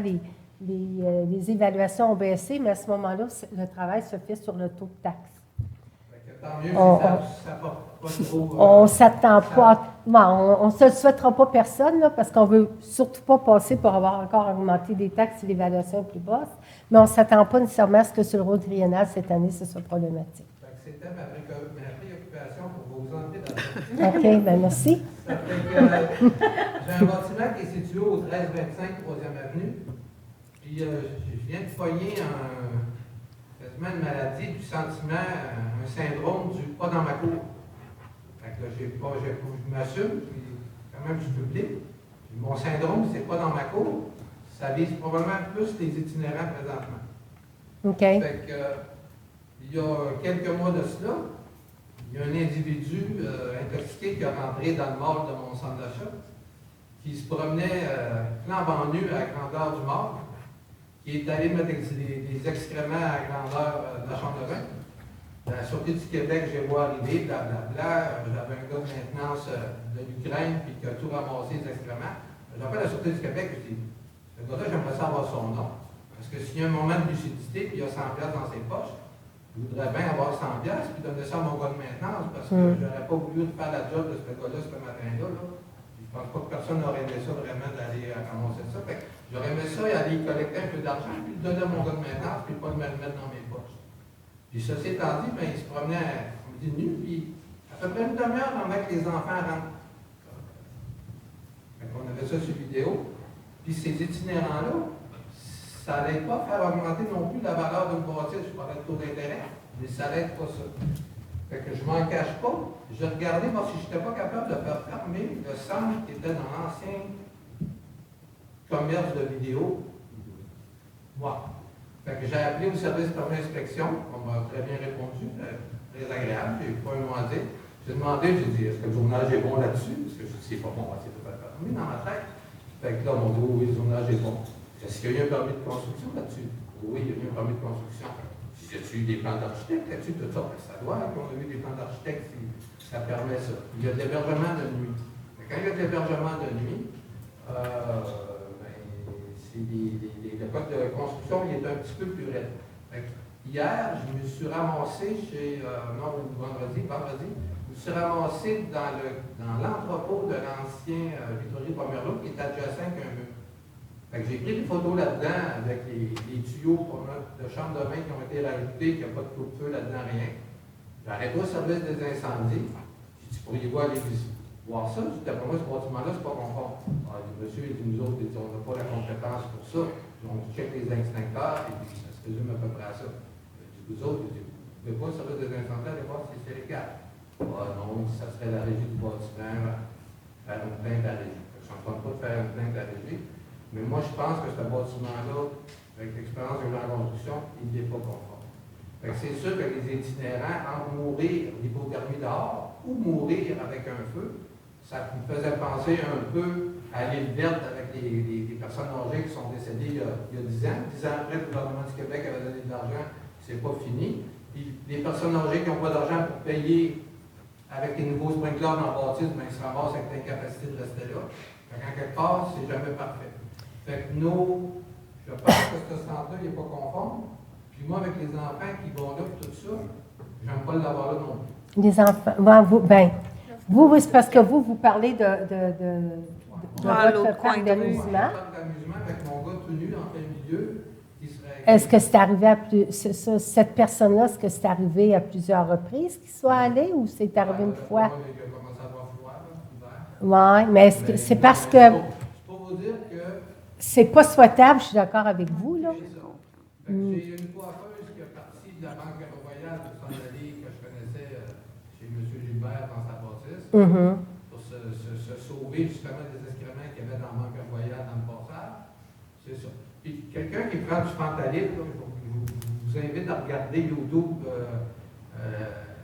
les évaluations ont baissé, mais à ce moment-là, le travail se fait sur le taux de taxe. Fait que tant mieux si ça porte pas trop... On ne s'attend pas. On ne se le souhaitera pas personne, là, parce qu'on ne veut surtout pas passer pour avoir encore augmenté des taxes si l'évaluation est plus basse, mais on ne s'attend pas nécessairement à ce que sur le rôle triennal, cette année, ce soit problématique. Fait que c'était ma préoccupation pour vous entrer dans ça. OK, bien merci. Ça fait que j'ai un bâtiment qui est situé au 1325 3e Avenue. Puis je viens de pogner quasiment une maladie du sentiment, un syndrome du pas dans ma cour. Fait que je m'assume, puis quand même je suis public. Puis mon syndrome, c'est pas dans ma cour. Ça vise probablement plus les itinérants présentement. OK. Fait que, il y a quelques mois de cela, il y a un individu intoxiqué qui est rentré dans le mall de mon centre d'achat, qui se promenait flambant nu à la grandeur du mall, qui est allé mettre des excréments à la grandeur de la chambre de bain. La Sûreté du Québec, j'ai vu arriver, blablabla. J'avais un gars de maintenance de l'Ukraine puis qui a tout ramassé les excréments. J'appelle la Sûreté du Québec, je dis, ce gars-là, j'aimerais savoir son nom. Parce que s'il y a un moment de lucidité puis il a 100$ dans ses poches, je voudrais bien avoir 100$ puis donner ça à mon gars de maintenance parce que j'aurais pas voulu faire la job de ce gars-là ce matin-là. Là. Je pense pas que personne n'aurait aimé ça vraiment d'aller ramasser ça. Fait que j'aurais aimé ça et aller collecter un peu d'argent puis le donner à mon gars de maintenance puis pas me le mettre dans mes poches. Puis ceci étant dit, ben, il se promenait à midi nu, puis à peu près une demi-heure avant que les enfants rentrent. On avait ça sur vidéo. Puis ces itinérants-là, ça n'allait pas faire augmenter non plus la valeur d'une bâtisse. Je parlais de taux d'intérêt, mais ça n'allait pas ça. Fait que je m'en cache pas. Je regardais voir si je n'étais pas capable de faire fermer le centre qui était dans l'ancien commerce de vidéo. Moi. Fait que j'ai appelé au service de première inspection, on m'a très bien répondu, très agréable, j'ai pas un mot à dire. J'ai demandé, j'ai dit, est-ce que le zonage est bon là-dessus? Parce que je dis, c'est pas bon, c'est pas fermé dans ma tête. Fait que là, on m'a dit, oui, le zonage est bon. Est-ce qu'il y a eu un permis de construction là-dessus? Oui, il y a eu un permis de construction. Y a-t-il eu des plans d'architecte là-dessus? Tout ça, ça doit qu'on a eu des plans d'architecte si ça permet ça. Il y a de l'hébergement de nuit. Mais quand il y a de l'hébergement de nuit, le code de construction il est un petit peu plus raide. Hier, je me suis ramassé vendredi, je me suis ramassé dans l'entrepôt de l'ancien Victorie Pomerleau qui est adjacent à un mur. J'ai pris des photos là-dedans avec les tuyaux de chambre de bain qui ont été rajoutés, qu'il n'y a pas de coupe-feu là-dedans, rien. J'ai arrêté au service des incendies. J'ai dit, pourriez-vous aller voir ça? J'ai dit, d'après moi, ce bâtiment-là, c'est pas conforme. Monsieur, il dit, nous autres, on n'a pas la compétence pour ça. On check les extincteurs et puis ça se résume à peu près à ça. Vous autres, vous ne pouvez pas, le service des incendies, aller voir si c'est légal. Non, ça serait la régie du bâtiment, faire une plainte à la régie. Je ne suis en train de pas de faire une plainte à la régie, mais moi, je pense que ce bâtiment-là, avec l'expérience que j'ai en construction, il n'est pas conforme. C'est sûr que les itinérants, entre mourir d'hypothermie dehors ou mourir avec un feu, ça me faisait penser un peu à l'île verte avec les personnes âgées qui sont décédées il y a 10 ans. 10 ans après, le gouvernement du Québec avait donné de l'argent, c'est pas fini. Puis les personnes âgées qui n'ont pas d'argent pour payer avec les nouveaux sprinklers dans la bâtisse, ben, ils se ramassent avec l'incapacité de rester là. En quelque part, c'est jamais parfait. Fait que je pense que ce centre-là n'est pas conforme. Puis moi, avec les enfants qui vont là, tout ça, j'aime pas l'avoir là non plus. Les enfants, vous, c'est parce que vous parlez de votre parc d'amusement. Parc d'amusement avec mon gars tout nu en plein milieu, qui serait Est-ce que c'est arrivé à cette personne-là, est-ce que c'est arrivé à plusieurs reprises qu'il soit allé ou c'est arrivé une fois? Il a commencé à avoir froid, là, hiver. Oui, mais est-ce que c'est parce que C'est pour vous dire que c'est pas souhaitable, je suis d'accord avec vous, là. c'est ça. Fait que j'ai une coiffeuse qui est partie de la Banque Royale pour s'en aller, que je connaissais chez M. Gilbert dans sa bâtisse, pour se sauver justement des excréments qu'il y avait dans la Banque Royale dans le passage. C'est ça. Puis quelqu'un qui prend du fentanyl, là, je vous invite à regarder YouTube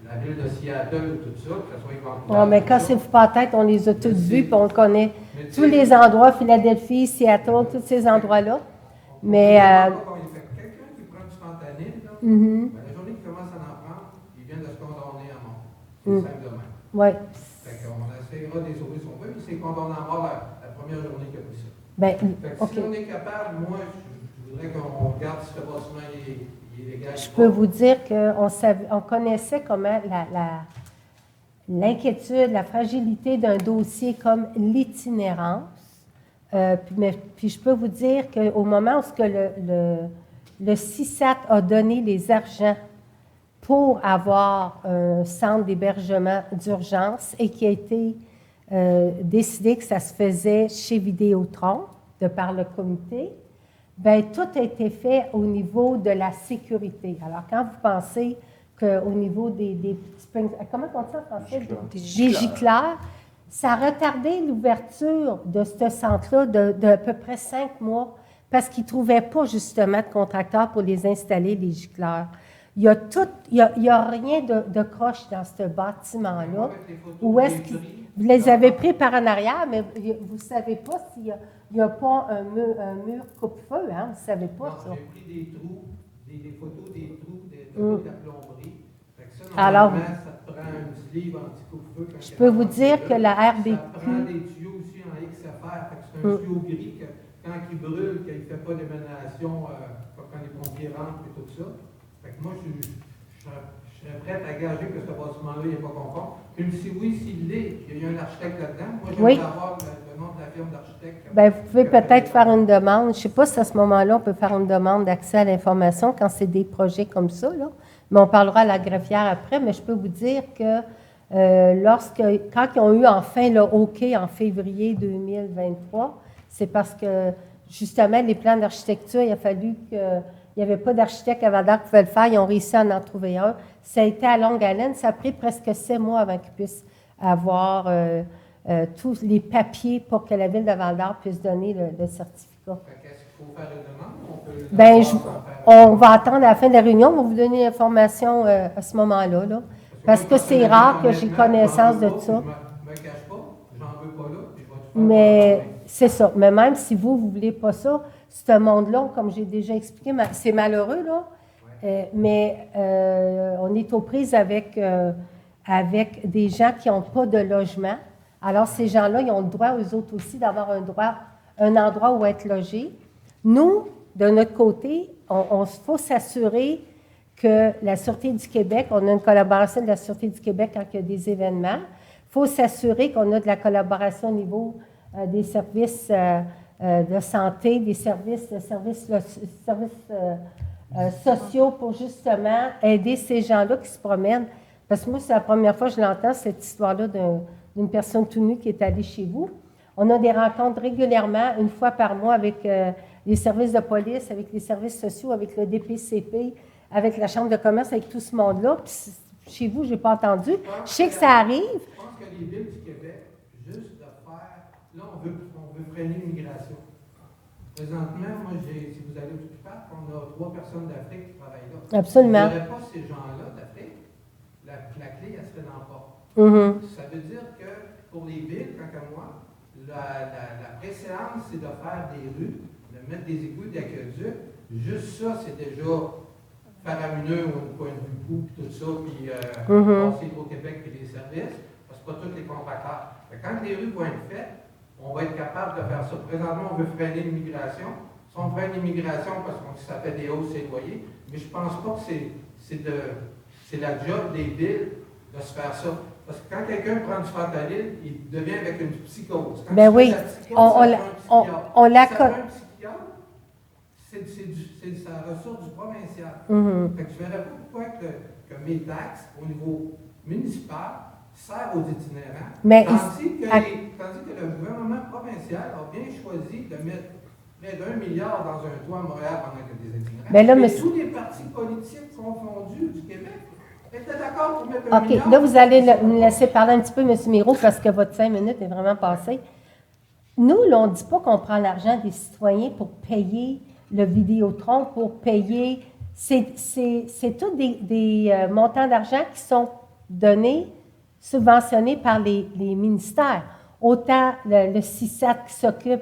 la ville de Seattle, tout ça, que ce soit Vancouver. Non, mais tout quand ça. c'est pas en tête, on les a tous vus, puis on le connaît. Mais tu Tous sais, les endroits, Philadelphie, Seattle, tous ces endroits-là. Mais, quelqu'un qui prend du fentanyl, là, ben, la journée qu'il commence à en prendre, il vient de se condamner à mort. C'est simple de même. ouais. Fait qu'on essaiera de les sauver si on veut, puis c'est condamné à mort la première journée qu'il a pris ça. Ben, Fait que OK. si on est capable, moi, je voudrais qu'on regarde si ce bâtiment il est légal. Je ou peux pas. vous dire qu'on connaissait comment l'inquiétude, la fragilité d'un dossier comme l'itinérance. Puis je peux vous dire qu'au moment où le CISAT a donné les argents pour avoir un centre d'hébergement d'urgence et qui a été décidé que ça se faisait chez Vidéotron, de par le comité, bien, tout a été fait au niveau de la sécurité. Alors, quand vous pensez qu'au niveau des comment on dit ça en français? Des gicleurs. Ça a retardé l'ouverture de ce centre-là de à peu près 5 mois parce qu'ils ne trouvaient pas justement de contracteurs pour les installer, les gicleurs. Il y a rien de croche dans ce bâtiment-là. Où est-ce que vous les avez pris par en arrière, mais vous ne savez pas s'il n'y a pas un mur coupe-feu, hein? Vous ne savez pas Non, ça. j'ai pris des trous, des photos des trous, des photos de la plomberie. Fait que ça, Alors, normalement, ça te prend un petit livre anti-coupe-feu. quand je il y a peux un vous dire anti-feu. que la Ça RBQ... prend des tuyaux aussi en XFR. Fait que c'est un tuyau gris que quand il brûle, qu'il ne fait pas d'émanation, quand les pompiers rentrent et tout ça. Fait que moi, je serais prête à gager que ce bâtiment-là n'est pas conforme. Puis si oui, s'il l'est, il y a un architecte là-dedans. Moi, j'aimerais Oui. avoir le nom de la firme d'architecte. Bien, vous pouvez peut-être faire une demande. Je ne sais pas si à ce moment-là, on peut faire une demande d'accès à l'information quand c'est des projets comme ça, là. Mais on parlera à la greffière après. Mais je peux vous dire que quand ils ont eu enfin le OK en février 2023, c'est parce que, justement, les plans d'architecture, il a fallu que... Il n'y avait pas d'architecte à Val-d'Or qui pouvait le faire. Ils ont réussi à en trouver un. Ça a été à longue haleine. Ça a pris presque 7 mois avant qu'ils puissent avoir tous les papiers pour que la Ville de Val-d'Or puisse donner le certificat. Fait qu'est-ce qu'il faut faire une demande? On peut le Bien, savoir sans faire- on va attendre à la fin de la réunion. On va vous donner l'information à ce moment-là. Là. Parce que c'est rare que j'ai connaissance de ça. Je ne me cache pas, j'en veux pas là, puis je vais tout faire. Mais c'est ça. Mais même si vous ne voulez pas ça, ce monde-là, comme j'ai déjà expliqué, c'est malheureux, là. Mais on est aux prises avec des gens qui n'ont pas de logement. Alors, ces gens-là, ils ont le droit, eux autres aussi, d'avoir un endroit où être logés. Nous, de notre côté, il faut s'assurer que la Sûreté du Québec, on a une collaboration de la Sûreté du Québec quand il y a des événements. Il faut s'assurer qu'on a de la collaboration au niveau des services de santé, des services sociaux pour justement aider ces gens-là qui se promènent. Parce que moi, c'est la première fois que je l'entends, cette histoire-là d'une personne tout nue qui est allée chez vous. On a des rencontres régulièrement, une fois par mois, avec les services de police, avec les services sociaux, avec le DPCP, avec la Chambre de commerce, avec tout ce monde-là. Puis chez vous, je n'ai pas entendu. Je sais que ça arrive. Je pense que les villes du Québec, juste de faire... Là, on veut freiner l'immigration. Présentement, moi, si vous allez au Tupac, on a 3 personnes d'Afrique qui travaillent là. Absolument. Si on n'aurait pas ces gens-là d'Afrique, la clé, elle serait dans le port. Ça veut dire que pour les villes, quant à moi, la préséance, c'est de faire des rues, de mettre des égouts d'aqueduc. Juste ça, c'est déjà faramineux au point de vue coût, puis tout ça, puis passer au Québec et les services, parce que pas tous les contracteurs. Mais quand les rues vont être faites, on va être capable de faire ça. Présentement, on veut freiner l'immigration. Si on freine l'immigration, parce que ça fait des hausses et loyers, mais je ne pense pas que c'est la job des villes de se faire ça. Parce que quand quelqu'un prend du fentanyl, il devient avec une psychose. Quand Ben tu oui, fais de la psychose, ça prend un psychiatre. on la Ça prend un psychiatre. c'est sa ressource du provincial. Mhm. Fait que je ne verrais pas pourquoi que mes taxes, au niveau municipal, servent aux itinérants, Mais tandis que le gouvernement provincial a bien choisi de mettre près d'1 milliard dans un toit à Montréal pendant qu'il y a des itinérants. Ben là, Et monsieur- tous les partis politiques confondus du Québec étaient d'accord pour mettre 1 OK, milliard. là, vous allez me laisser parler un petit peu, M. Miro, parce que votre 5 minutes est vraiment passée. Nous, là, on ne dit pas qu'on prend l'argent des citoyens pour payer le Vidéotron, pour payer... C'est tous des montants d'argent qui sont donnés, subventionnés par les ministères. Autant le CISAT qui s'occupe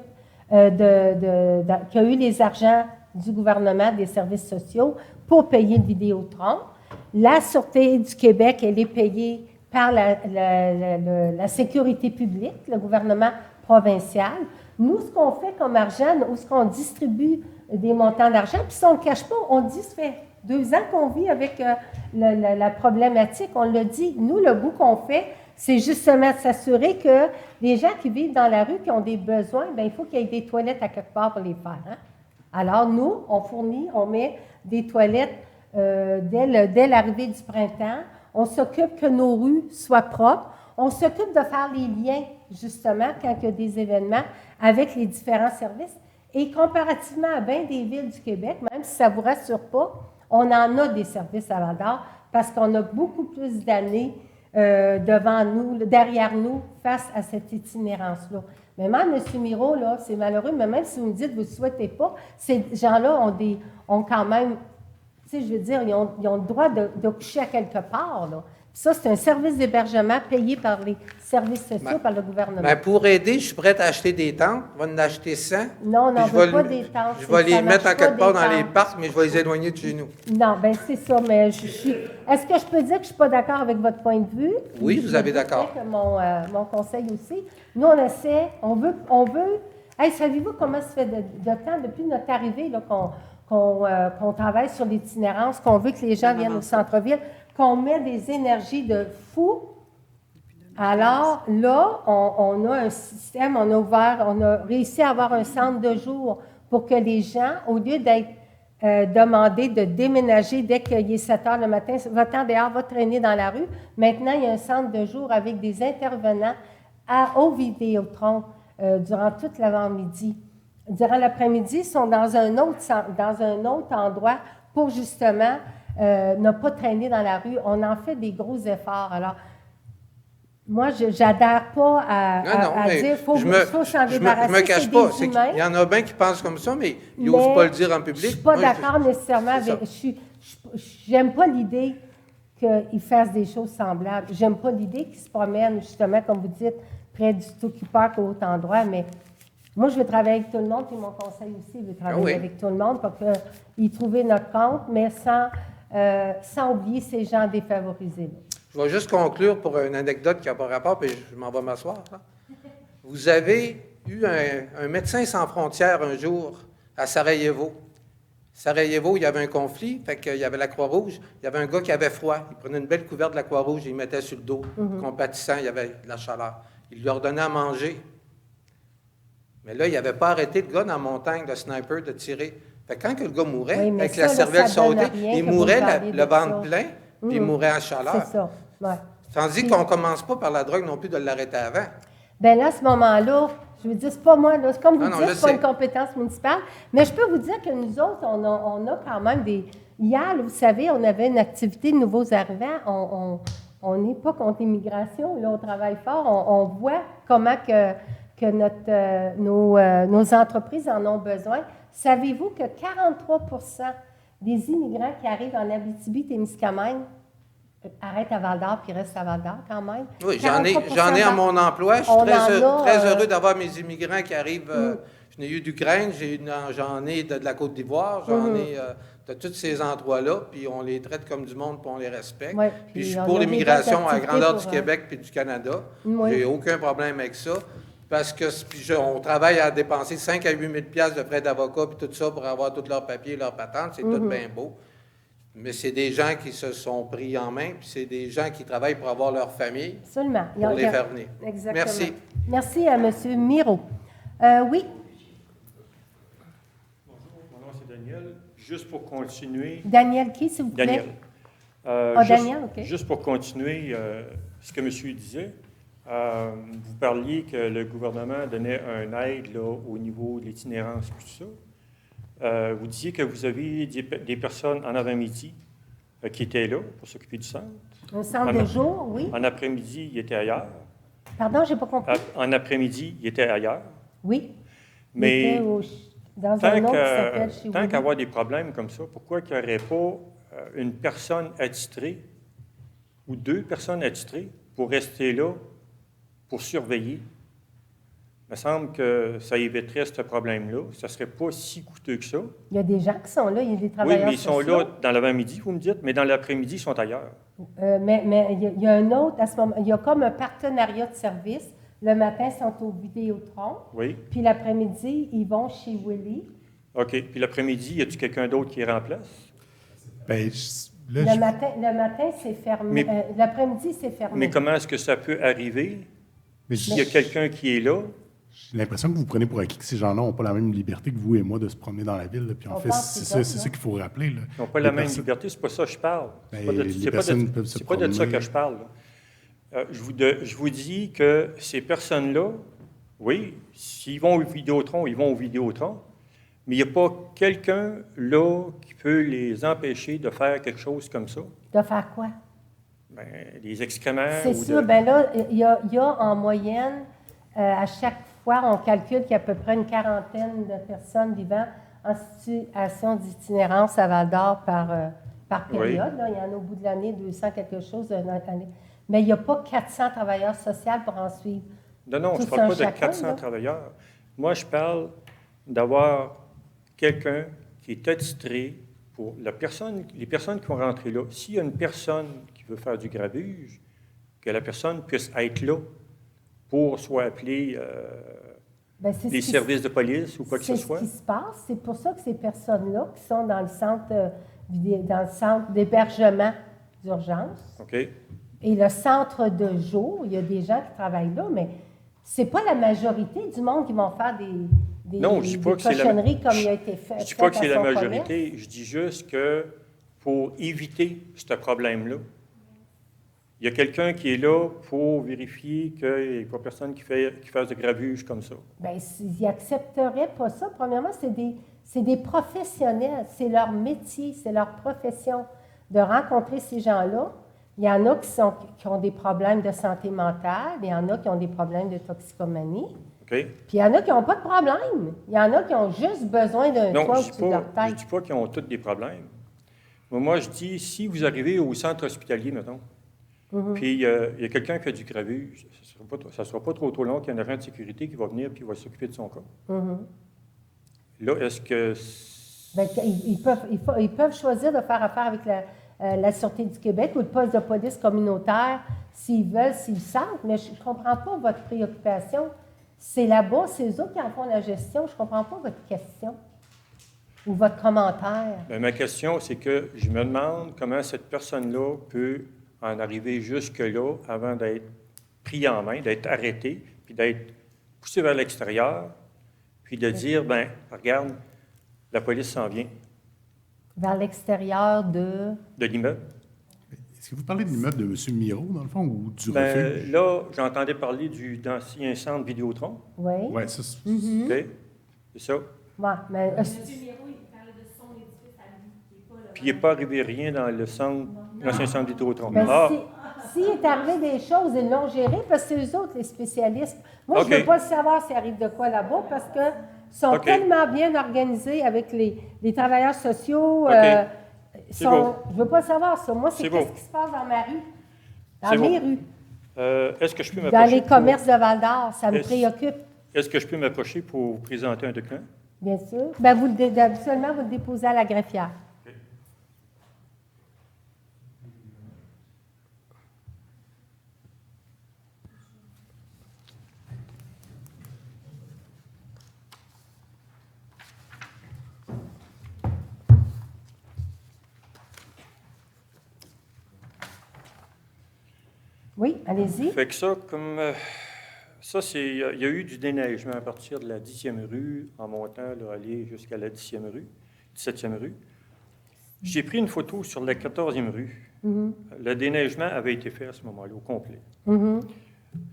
qui a eu les argents du gouvernement, des services sociaux, pour payer le Vidéotron. La Sûreté du Québec, elle est payée par la sécurité publique, le gouvernement provincial. Nous, ce qu'on fait comme argent, ou ce qu'on distribue des montants d'argent, puis si on ne le cache pas, on dit, ça fait 2 ans qu'on vit avec la problématique, on l'a dit. Nous, le bout qu'on fait, c'est justement de s'assurer que les gens qui vivent dans la rue, qui ont des besoins, bien, il faut qu'il y ait des toilettes à quelque part pour les faire. Hein? Alors, nous, on met des toilettes dès l'arrivée du printemps. On s'occupe que nos rues soient propres. On s'occupe de faire les liens, justement, quand il y a des événements, avec les différents services. Et comparativement à bien des villes du Québec, même si ça ne vous rassure pas, on en a des services à Val-d'Or parce qu'on a beaucoup plus d'années devant nous, derrière nous, face à cette itinérance-là. Mais même, M. Miro, là, c'est malheureux, mais même si vous me dites que vous ne souhaitez pas, ces gens-là ont quand même, tu sais, je veux dire, ils ont le droit de coucher à quelque part, là. Ça, c'est un service d'hébergement payé par les services sociaux, par le gouvernement. Mais pour aider, je suis prête à acheter des tentes. On va en acheter 100. Non, on n'en puis veut pas des tentes. Je vais les mettre en quelque part dans les parcs. parcs, mais je vais les éloigner de chez nous. Non, bien, c'est ça, mais je suis... Est-ce que je peux dire que je ne suis pas d'accord avec votre point de vue? Oui, vous avez d'accord. Que mon conseil aussi. Nous, on essaie, on veut... Hey, savez-vous comment ça fait de temps, depuis notre arrivée, là, qu'on travaille sur l'itinérance, qu'on veut que les gens viennent au centre-ville, qu'on met des énergies de fou. Alors, là, on a un système, on a réussi à avoir un centre de jour pour que les gens, au lieu d'être demandés de déménager dès qu'il est 7 heures le matin, va-t'en dehors, va traîner dans la rue. Maintenant, il y a un centre de jour avec des intervenants au Vidéotron durant toute l'avant-midi. Durant l'après-midi, ils sont dans un autre endroit pour justement ne pas traîner dans la rue. On en fait des gros efforts. Alors, moi, je n'adhère pas à dire qu'il faut s'en débarrasser. Je me cache c'est pas. des humains. Il y en a bien qui pensent comme ça, mais ils n'osent pas le dire en public. Je ne suis pas Moi, d'accord nécessairement avec... J'aime pas l'idée qu'ils fassent des choses semblables. J'aime pas l'idée qu'ils se promènent, justement, comme vous dites, près du Tokyo Park ou autre endroit, mais moi, je veux travailler avec tout le monde, puis mon conseil aussi veut travailler avec tout le monde pour qu'ils trouvent notre compte, mais sans oublier ces gens défavorisés. Là. Je vais juste conclure pour une anecdote qui n'a pas rapport, puis je m'en vais m'asseoir. Là. Vous avez eu un médecin sans frontières un jour à Sarajevo. Sarajevo, il y avait un conflit, fait qu'il y avait la Croix-Rouge, il y avait un gars qui avait froid. Il prenait une belle couverte de la Croix-Rouge et il mettait sur le dos, compatissant, il y avait de la chaleur. Il lui ordonnait à manger. Mais là, il n'avait pas arrêté le gars dans la montagne, le sniper, de tirer. Fait que quand le gars mourait, avec la cervelle sautée, il mourait le ventre plein, puis il mourait en chaleur. C'est ça, ouais. Tandis qu'on ne commence pas par la drogue non plus de l'arrêter avant. Bien là, à ce moment-là, je veux dire, c'est pas moi, là. C'est comme vous dites, c'est pas une compétence municipale. Mais je peux vous dire que nous autres, on a quand même des... Hier, là, vous savez, on avait une activité de nouveaux arrivants. On n'est pas contre l'immigration, là, on travaille fort. On voit comment que nos entreprises en ont besoin. Savez-vous que 43 des immigrants qui arrivent en Abitibi-Témiscamingue arrêtent à Val-d'Or puis restent à Val-d'Or quand même? Oui, j'en ai à mon emploi. Je suis très heureux d'avoir mes immigrants qui arrivent. J'en ai eu d'Ukraine, j'en ai de la Côte d'Ivoire, j'en ai de tous ces endroits-là, puis on les traite comme du monde, puis on les respecte. Ouais, puis je suis pour l'immigration à la grandeur du Québec puis du Canada. Oui. J'ai aucun problème avec ça. Parce que on travaille à dépenser 5 à 8 000 de frais d'avocat puis tout ça pour avoir tous leurs papiers, leurs patentes. C'est tout bien beau. Mais c'est des gens qui se sont pris en main, puis c'est des gens qui travaillent pour avoir leur famille. Absolument. Pour les faire venir. Exactement. Merci. Merci à M. Miro. Oui? Bonjour, mon nom c'est Denis Juste pour continuer. Daniel qui, s'il vous plaît? Daniel. Daniel, OK. Juste pour continuer ce que monsieur disait, vous parliez que le gouvernement donnait un aide là, au niveau de l'itinérance et tout ça. Vous disiez que vous aviez des personnes en avant-midi qui étaient là pour s'occuper du centre. Un centre de jour, oui. En après-midi, ils étaient ailleurs. Pardon, je n'ai pas compris. En après-midi, ils étaient ailleurs. Oui. Mais dans un autre qui s'appelle chez tant Willy. qu'avoir des problèmes comme ça, pourquoi il n'y aurait pas une personne attitrée ou 2 personnes attitrées pour rester là, pour surveiller? Il me semble que ça éviterait ce problème-là. Ça ne serait pas si coûteux que ça. Il y a des gens qui sont là, il y a des Oui, travailleurs mais ils sont sociaux. là dans l'avant-midi, vous me dites, mais dans l'après-midi, ils sont ailleurs. Mais il y a un autre, à ce moment, il y a comme un partenariat de service. Le matin, ils sont au Vidéotron. Oui. Puis l'après-midi, ils vont chez Willy. OK. Puis l'après-midi, y a-t-il quelqu'un d'autre qui remplace? Bien, Le matin, c'est fermé. L'après-midi, c'est fermé. Mais comment est-ce que ça peut arriver s'il y a quelqu'un qui est là? J'ai l'impression que vous prenez pour acquis que ces gens-là n'ont pas la même liberté que vous et moi de se promener dans la ville. Là. Puis en fait, c'est ça qu'il faut rappeler. Là. Ils n'ont pas la même liberté, c'est pas ça que je parle. C'est pas de ça que je parle. Je vous dis que ces personnes-là, oui, s'ils vont au Vidéotron, ils vont au Vidéotron, mais il n'y a pas quelqu'un là qui peut les empêcher de faire quelque chose comme ça. De faire quoi? Bien, des excréments. C'est sûr. Bien là, il y a en moyenne, à chaque fois, on calcule qu'il y a à peu près une quarantaine de personnes vivant en situation d'itinérance à Val-d'Or par période. Oui. Là, il y en a au bout de l'année 200 quelque chose. Mais il n'y a pas 400 travailleurs sociaux pour en suivre. Non, je ne parle pas de 400 travailleurs. Moi, je parle d'avoir quelqu'un qui est attitré pour les personnes qui vont rentrer là. S'il y a une personne qui veut faire du grabuge, que la personne puisse être là pour soit appeler les services de police ou quoi que ce soit. C'est ce qui se passe. C'est pour ça que ces personnes-là qui sont dans le centre d'hébergement d'urgence OK. et le centre de jour, il y a des gens qui travaillent là, mais ce n'est pas la majorité du monde qui vont faire des cochonneries comme il a été fait. Je ne dis pas que c'est la majorité. Je dis juste que pour éviter ce problème-là, il y a quelqu'un qui est là pour vérifier qu'il n'y a pas personne qui fasse de grabuge comme ça. Bien, ils n'accepteraient pas ça. Premièrement, c'est des professionnels. C'est leur métier, c'est leur profession de rencontrer ces gens-là. Il y en a qui ont des problèmes de santé mentale, il y en a qui ont des problèmes de toxicomanie. OK. Puis il y en a qui n'ont pas de problème. Il y en a qui ont juste besoin d'un toit au-dessus de leur tête. Je ne dis pas qu'ils ont tous des problèmes. Mais moi, je dis, si vous arrivez au centre hospitalier, mettons, puis il y a quelqu'un qui fait du grabuge, ça ne sera pas trop long qu'il y ait un agent de sécurité qui va venir et qui va s'occuper de son cas. Là, est-ce que... Bien, ils peuvent choisir de faire affaire avec la Sûreté du Québec ou le poste de police communautaire s'ils veulent, s'ils sentent, mais je ne comprends pas votre préoccupation. C'est là-bas, c'est eux autres qui en font la gestion. Je ne comprends pas votre question ou votre commentaire. Bien, ma question, c'est que je me demande comment cette personne-là peut en arriver jusque-là avant d'être pris en main, d'être arrêté, puis d'être poussé vers l'extérieur, puis de dire, bien, regarde, la police s'en vient. Vers l'extérieur de l'immeuble. Est-ce que vous parlez de l'immeuble de M. Miro, dans le fond, ou du Bien, refuge? là, j'entendais parler d'ancien centre Vidéotron. Oui. Oui, ça, c'est... OK? C'est ça. Ouais, mais... Puis il n'est pas arrivé rien dans le centre, l'ancien centre Vidéotron. Ben, s'il est arrivé des choses, ils l'ont géré parce que c'est eux autres, les spécialistes. Moi, je ne veux pas le savoir s'il arrive de quoi là-bas parce qu'ils sont tellement bien organisés avec les travailleurs sociaux. Je ne veux pas savoir ça. Moi, c'est qu'est-ce qui se passe dans ma rue, dans mes rues. Est-ce que je peux m'approcher? Dans les commerces de Val-d'Or, ça me préoccupe. Est-ce que je peux m'approcher pour vous présenter un document? Bien sûr. Bien, habituellement, vous le déposez à la greffière. Oui, allez-y. Fait que ça, comme... ça, il y a eu du déneigement à partir de la 10e rue, en montant, là, aller jusqu'à la 17e rue. J'ai pris une photo sur la 14e rue. Le déneigement avait été fait à ce moment-là, au complet.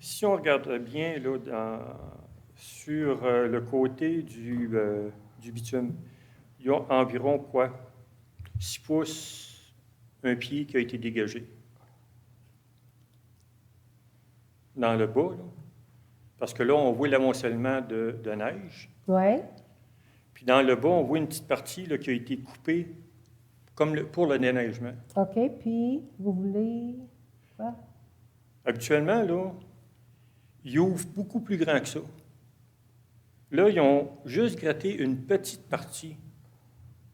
Si on regarde bien là, sur le côté du bitume, il y a environ quoi? 6 pouces, un pied qui a été dégagé. Dans le bas, là. Parce que là, on voit l'amoncellement de neige. Oui. Puis dans le bas, on voit une petite partie là, qui a été coupée comme pour le déneigement. OK, puis vous voulez quoi? Habituellement, là, ils ouvrent beaucoup plus grand que ça. Là, ils ont juste gratté une petite partie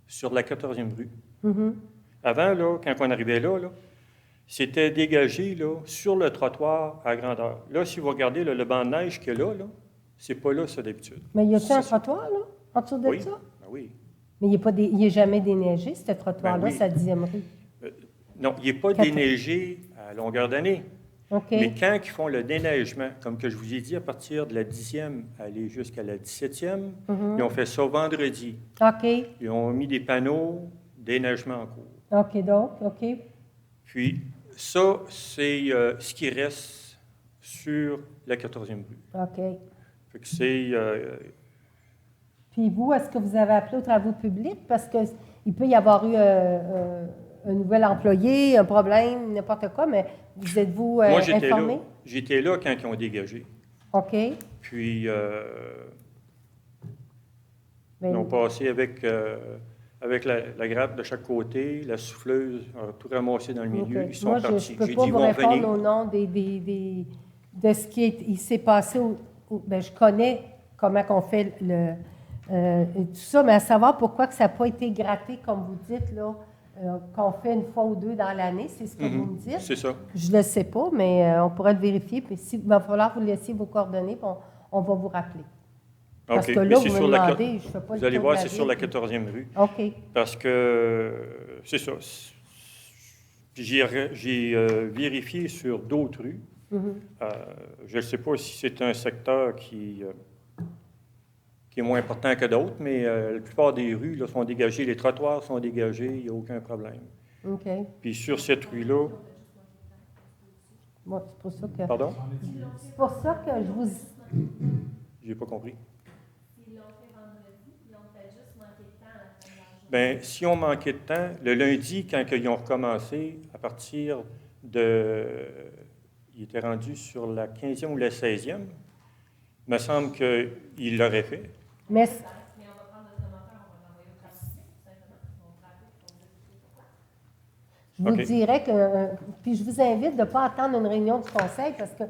sur la 14e rue. Avant, là, quand on arrivait là, c'était dégagé là, sur le trottoir à grandeur. Là, si vous regardez là, le banc de neige qu'il y a là, c'est pas là, ça, d'habitude. Mais y a-t-il un trottoir, là, en dessous de oui. ça? Ben oui. Mais il n'est jamais déneigé, ce trottoir-là, Ben oui. c'est la 10e rue. Non, il n'est pas déneigé à longueur d'année. OK. Mais quand ils font le déneigement, comme que je vous ai dit, à partir de la 10e, aller jusqu'à la 17e, ils ont fait ça vendredi. OK. Ils ont mis des panneaux, déneigement en cours. OK, donc, OK. Puis, ça, c'est ce qui reste sur la 14e rue. OK. Fait que c'est... Puis vous, est-ce que vous avez appelé aux travaux publics? Parce qu'il peut y avoir eu un nouvel employé, un problème, n'importe quoi, mais vous êtes-vous Moi, informé? J'étais là quand ils ont dégagé. OK. Puis, Ben, ils ont passé avec la grappe de chaque côté, la souffleuse, tout ramassé dans le milieu. OK. Ils sont Moi, partis. je ne peux J'ai pas dit, vous ils vont répondre venir. au nom de ce il s'est passé. Ben, je connais comment on fait tout ça, mais à savoir pourquoi que ça n'a pas été gratté, comme vous dites, là, qu'on fait une fois ou deux dans l'année, c'est ce que vous me dites. C'est ça. Je ne le sais pas, mais on pourrait le vérifier. Puis il va falloir vous laisser vos coordonnées, puis on va vous rappeler. Parce OK. que Mais là, c'est vous sur me la demandez, je ne fais pas Vous le allez tour voir, de la c'est sur la ville. 14e rue. OK. Parce que, c'est ça. Puis j'ai vérifié sur d'autres rues. Je ne sais pas si c'est un secteur qui est moins important que d'autres, mais la plupart des rues là, sont dégagées, les trottoirs sont dégagés, il n'y a aucun problème. OK. Puis sur cette rue-là... Bon, c'est pour ça que... Pardon? C'est pour ça que je vous... J'ai pas compris. Bien, si on manquait de temps, le lundi, quand ils ont recommencé, à partir de... Il était rendu sur la 15e ou la 16e, il me semble qu'il l'aurait fait. Mais je vous dirais que... Puis je vous invite de ne pas attendre une réunion du conseil parce que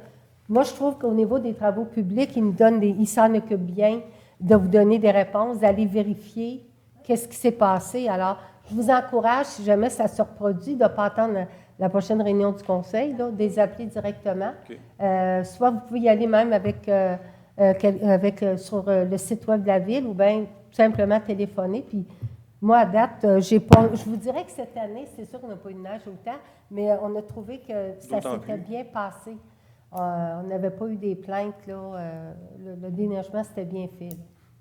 moi, je trouve qu'au niveau des travaux publics, ils s'en occupent bien de vous donner des réponses, d'aller vérifier qu'est-ce qui s'est passé. Alors, je vous encourage, si jamais ça se reproduit, de ne pas attendre la prochaine réunion du conseil, là, de les appeler directement. Okay. Soit vous pouvez y aller même sur le site web de la ville ou bien tout simplement téléphoner. Puis moi, à date, je vous dirais que cette année, c'est sûr qu'on n'a pas eu de neige autant, mais on a trouvé que ça s'était bien passé. On n'avait pas eu des plaintes, là. Le déneigement, c'était bien fait.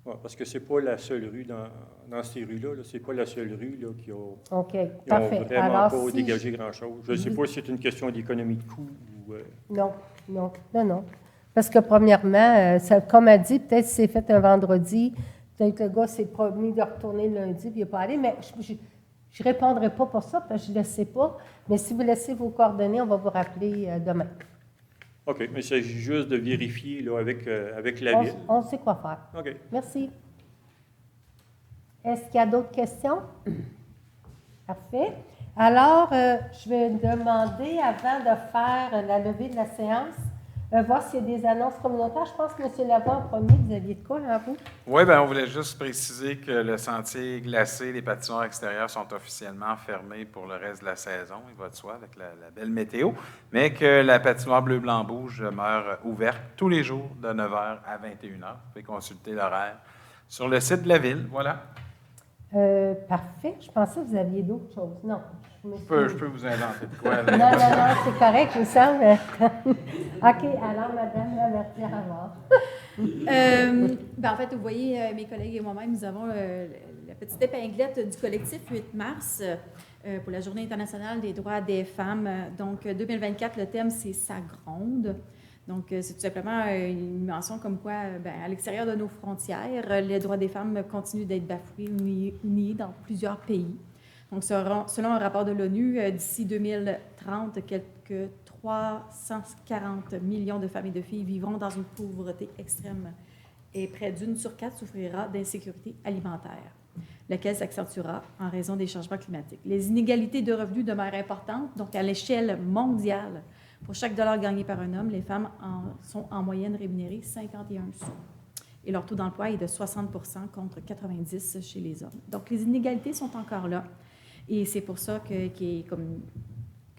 Ouais, parce que ce n'est pas la seule rue dans ces rues-là. Ce n'est pas la seule rue là, qui a OK, parfait. Vraiment alors, pas dégagé grand-chose. Je ne sais pas si c'est une question d'économie de coût ou... Non. Parce que premièrement, comme elle dit, peut-être si c'est fait un vendredi, peut-être que le gars s'est promis de retourner le lundi puis il n'est pas allé, mais je ne répondrai pas pour ça parce que je ne le sais pas. Mais si vous laissez vos coordonnées, on va vous rappeler demain. OK, mais il s'agit juste de vérifier là, avec la ville. On sait quoi faire. OK. Merci. Est-ce qu'il y a d'autres questions? Parfait. Alors, je vais demander, avant de faire la levée de la séance, voir s'il y a des annonces communautaires. Je pense que M. Lavoie, en premier, vous aviez de quoi, là, vous? Oui, bien, on voulait juste préciser que le sentier glacé, les patinoires extérieures sont officiellement fermés pour le reste de la saison, il va de soi, avec la belle météo, mais que la patinoire bleu-blanc-rouge demeure ouverte tous les jours de 9h à 21h. Vous pouvez consulter l'horaire sur le site de la ville, voilà. Parfait. Je pensais que vous aviez d'autres choses. Non. Je peux vous inventer de quoi. Non, c'est correct, il me semble. OK, alors, Madame Laverdière-Avoir. En fait, vous voyez, mes collègues et moi-même, nous avons la petite épinglette du collectif 8 mars pour la Journée internationale des droits des femmes. Donc, 2024, le thème, c'est « Ça gronde ». Donc, c'est tout simplement une mention comme quoi, à l'extérieur de nos frontières, les droits des femmes continuent d'être bafoués ou niés dans plusieurs pays. Donc, selon un rapport de l'ONU, d'ici 2030, quelques 340 millions de femmes et de filles vivront dans une pauvreté extrême et près d'une sur 4 souffrira d'insécurité alimentaire, laquelle s'accentuera en raison des changements climatiques. Les inégalités de revenus demeurent importantes, donc à l'échelle mondiale. Pour chaque dollar gagné par un homme, les femmes sont en moyenne rémunérées 51 sous. Et leur taux d'emploi est de 60 contre 90 chez les hommes. Donc, les inégalités sont encore là. Et c'est pour ça que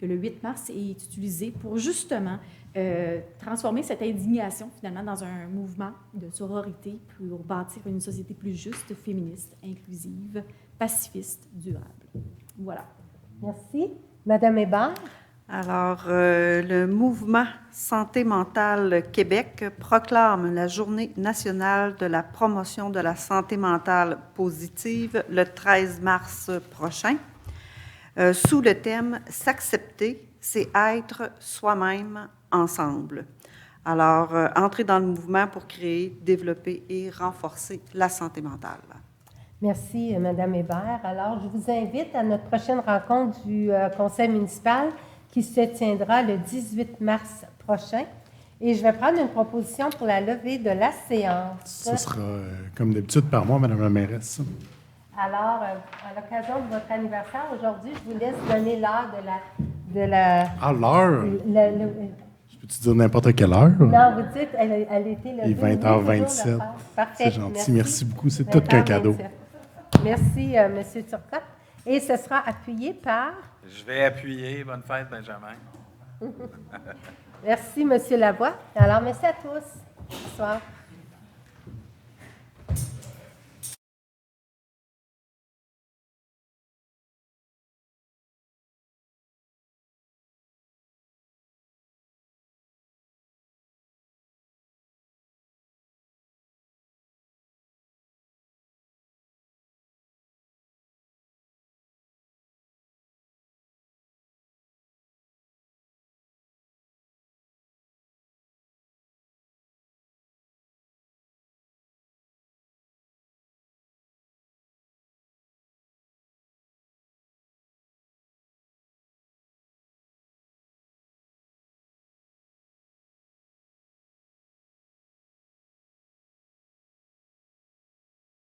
le 8 mars est utilisé pour justement transformer cette indignation, finalement, dans un mouvement de sororité pour bâtir une société plus juste, féministe, inclusive, pacifiste, durable. Voilà. Merci. Madame Hébert? Alors, le mouvement Santé mentale Québec proclame la Journée nationale de la promotion de la santé mentale positive le 13 mars prochain, sous le thème « S'accepter, c'est être soi-même ensemble ». Alors, entrer dans le mouvement pour créer, développer et renforcer la santé mentale. Merci, Madame Hébert. Alors, je vous invite à notre prochaine rencontre du Conseil municipal qui se tiendra le 18 mars prochain. Et je vais prendre une proposition pour la levée de la séance. Ce sera, comme d'habitude, par moi, Madame la mairesse. Alors, à l'occasion de votre anniversaire, aujourd'hui, je vous laisse donner l'heure de la... Ah, l'heure? Je peux-tu dire n'importe quelle heure? Non, vous dites, elle était le... Et 20h27. Parfait. C'est gentil, merci beaucoup. C'est tout qu'un cadeau. Merci, M. Turcotte. Et ce sera appuyé par... Je vais appuyer. Bonne fête, Benjamin. Merci, M. Lavoie. Alors, merci à tous. Bonsoir.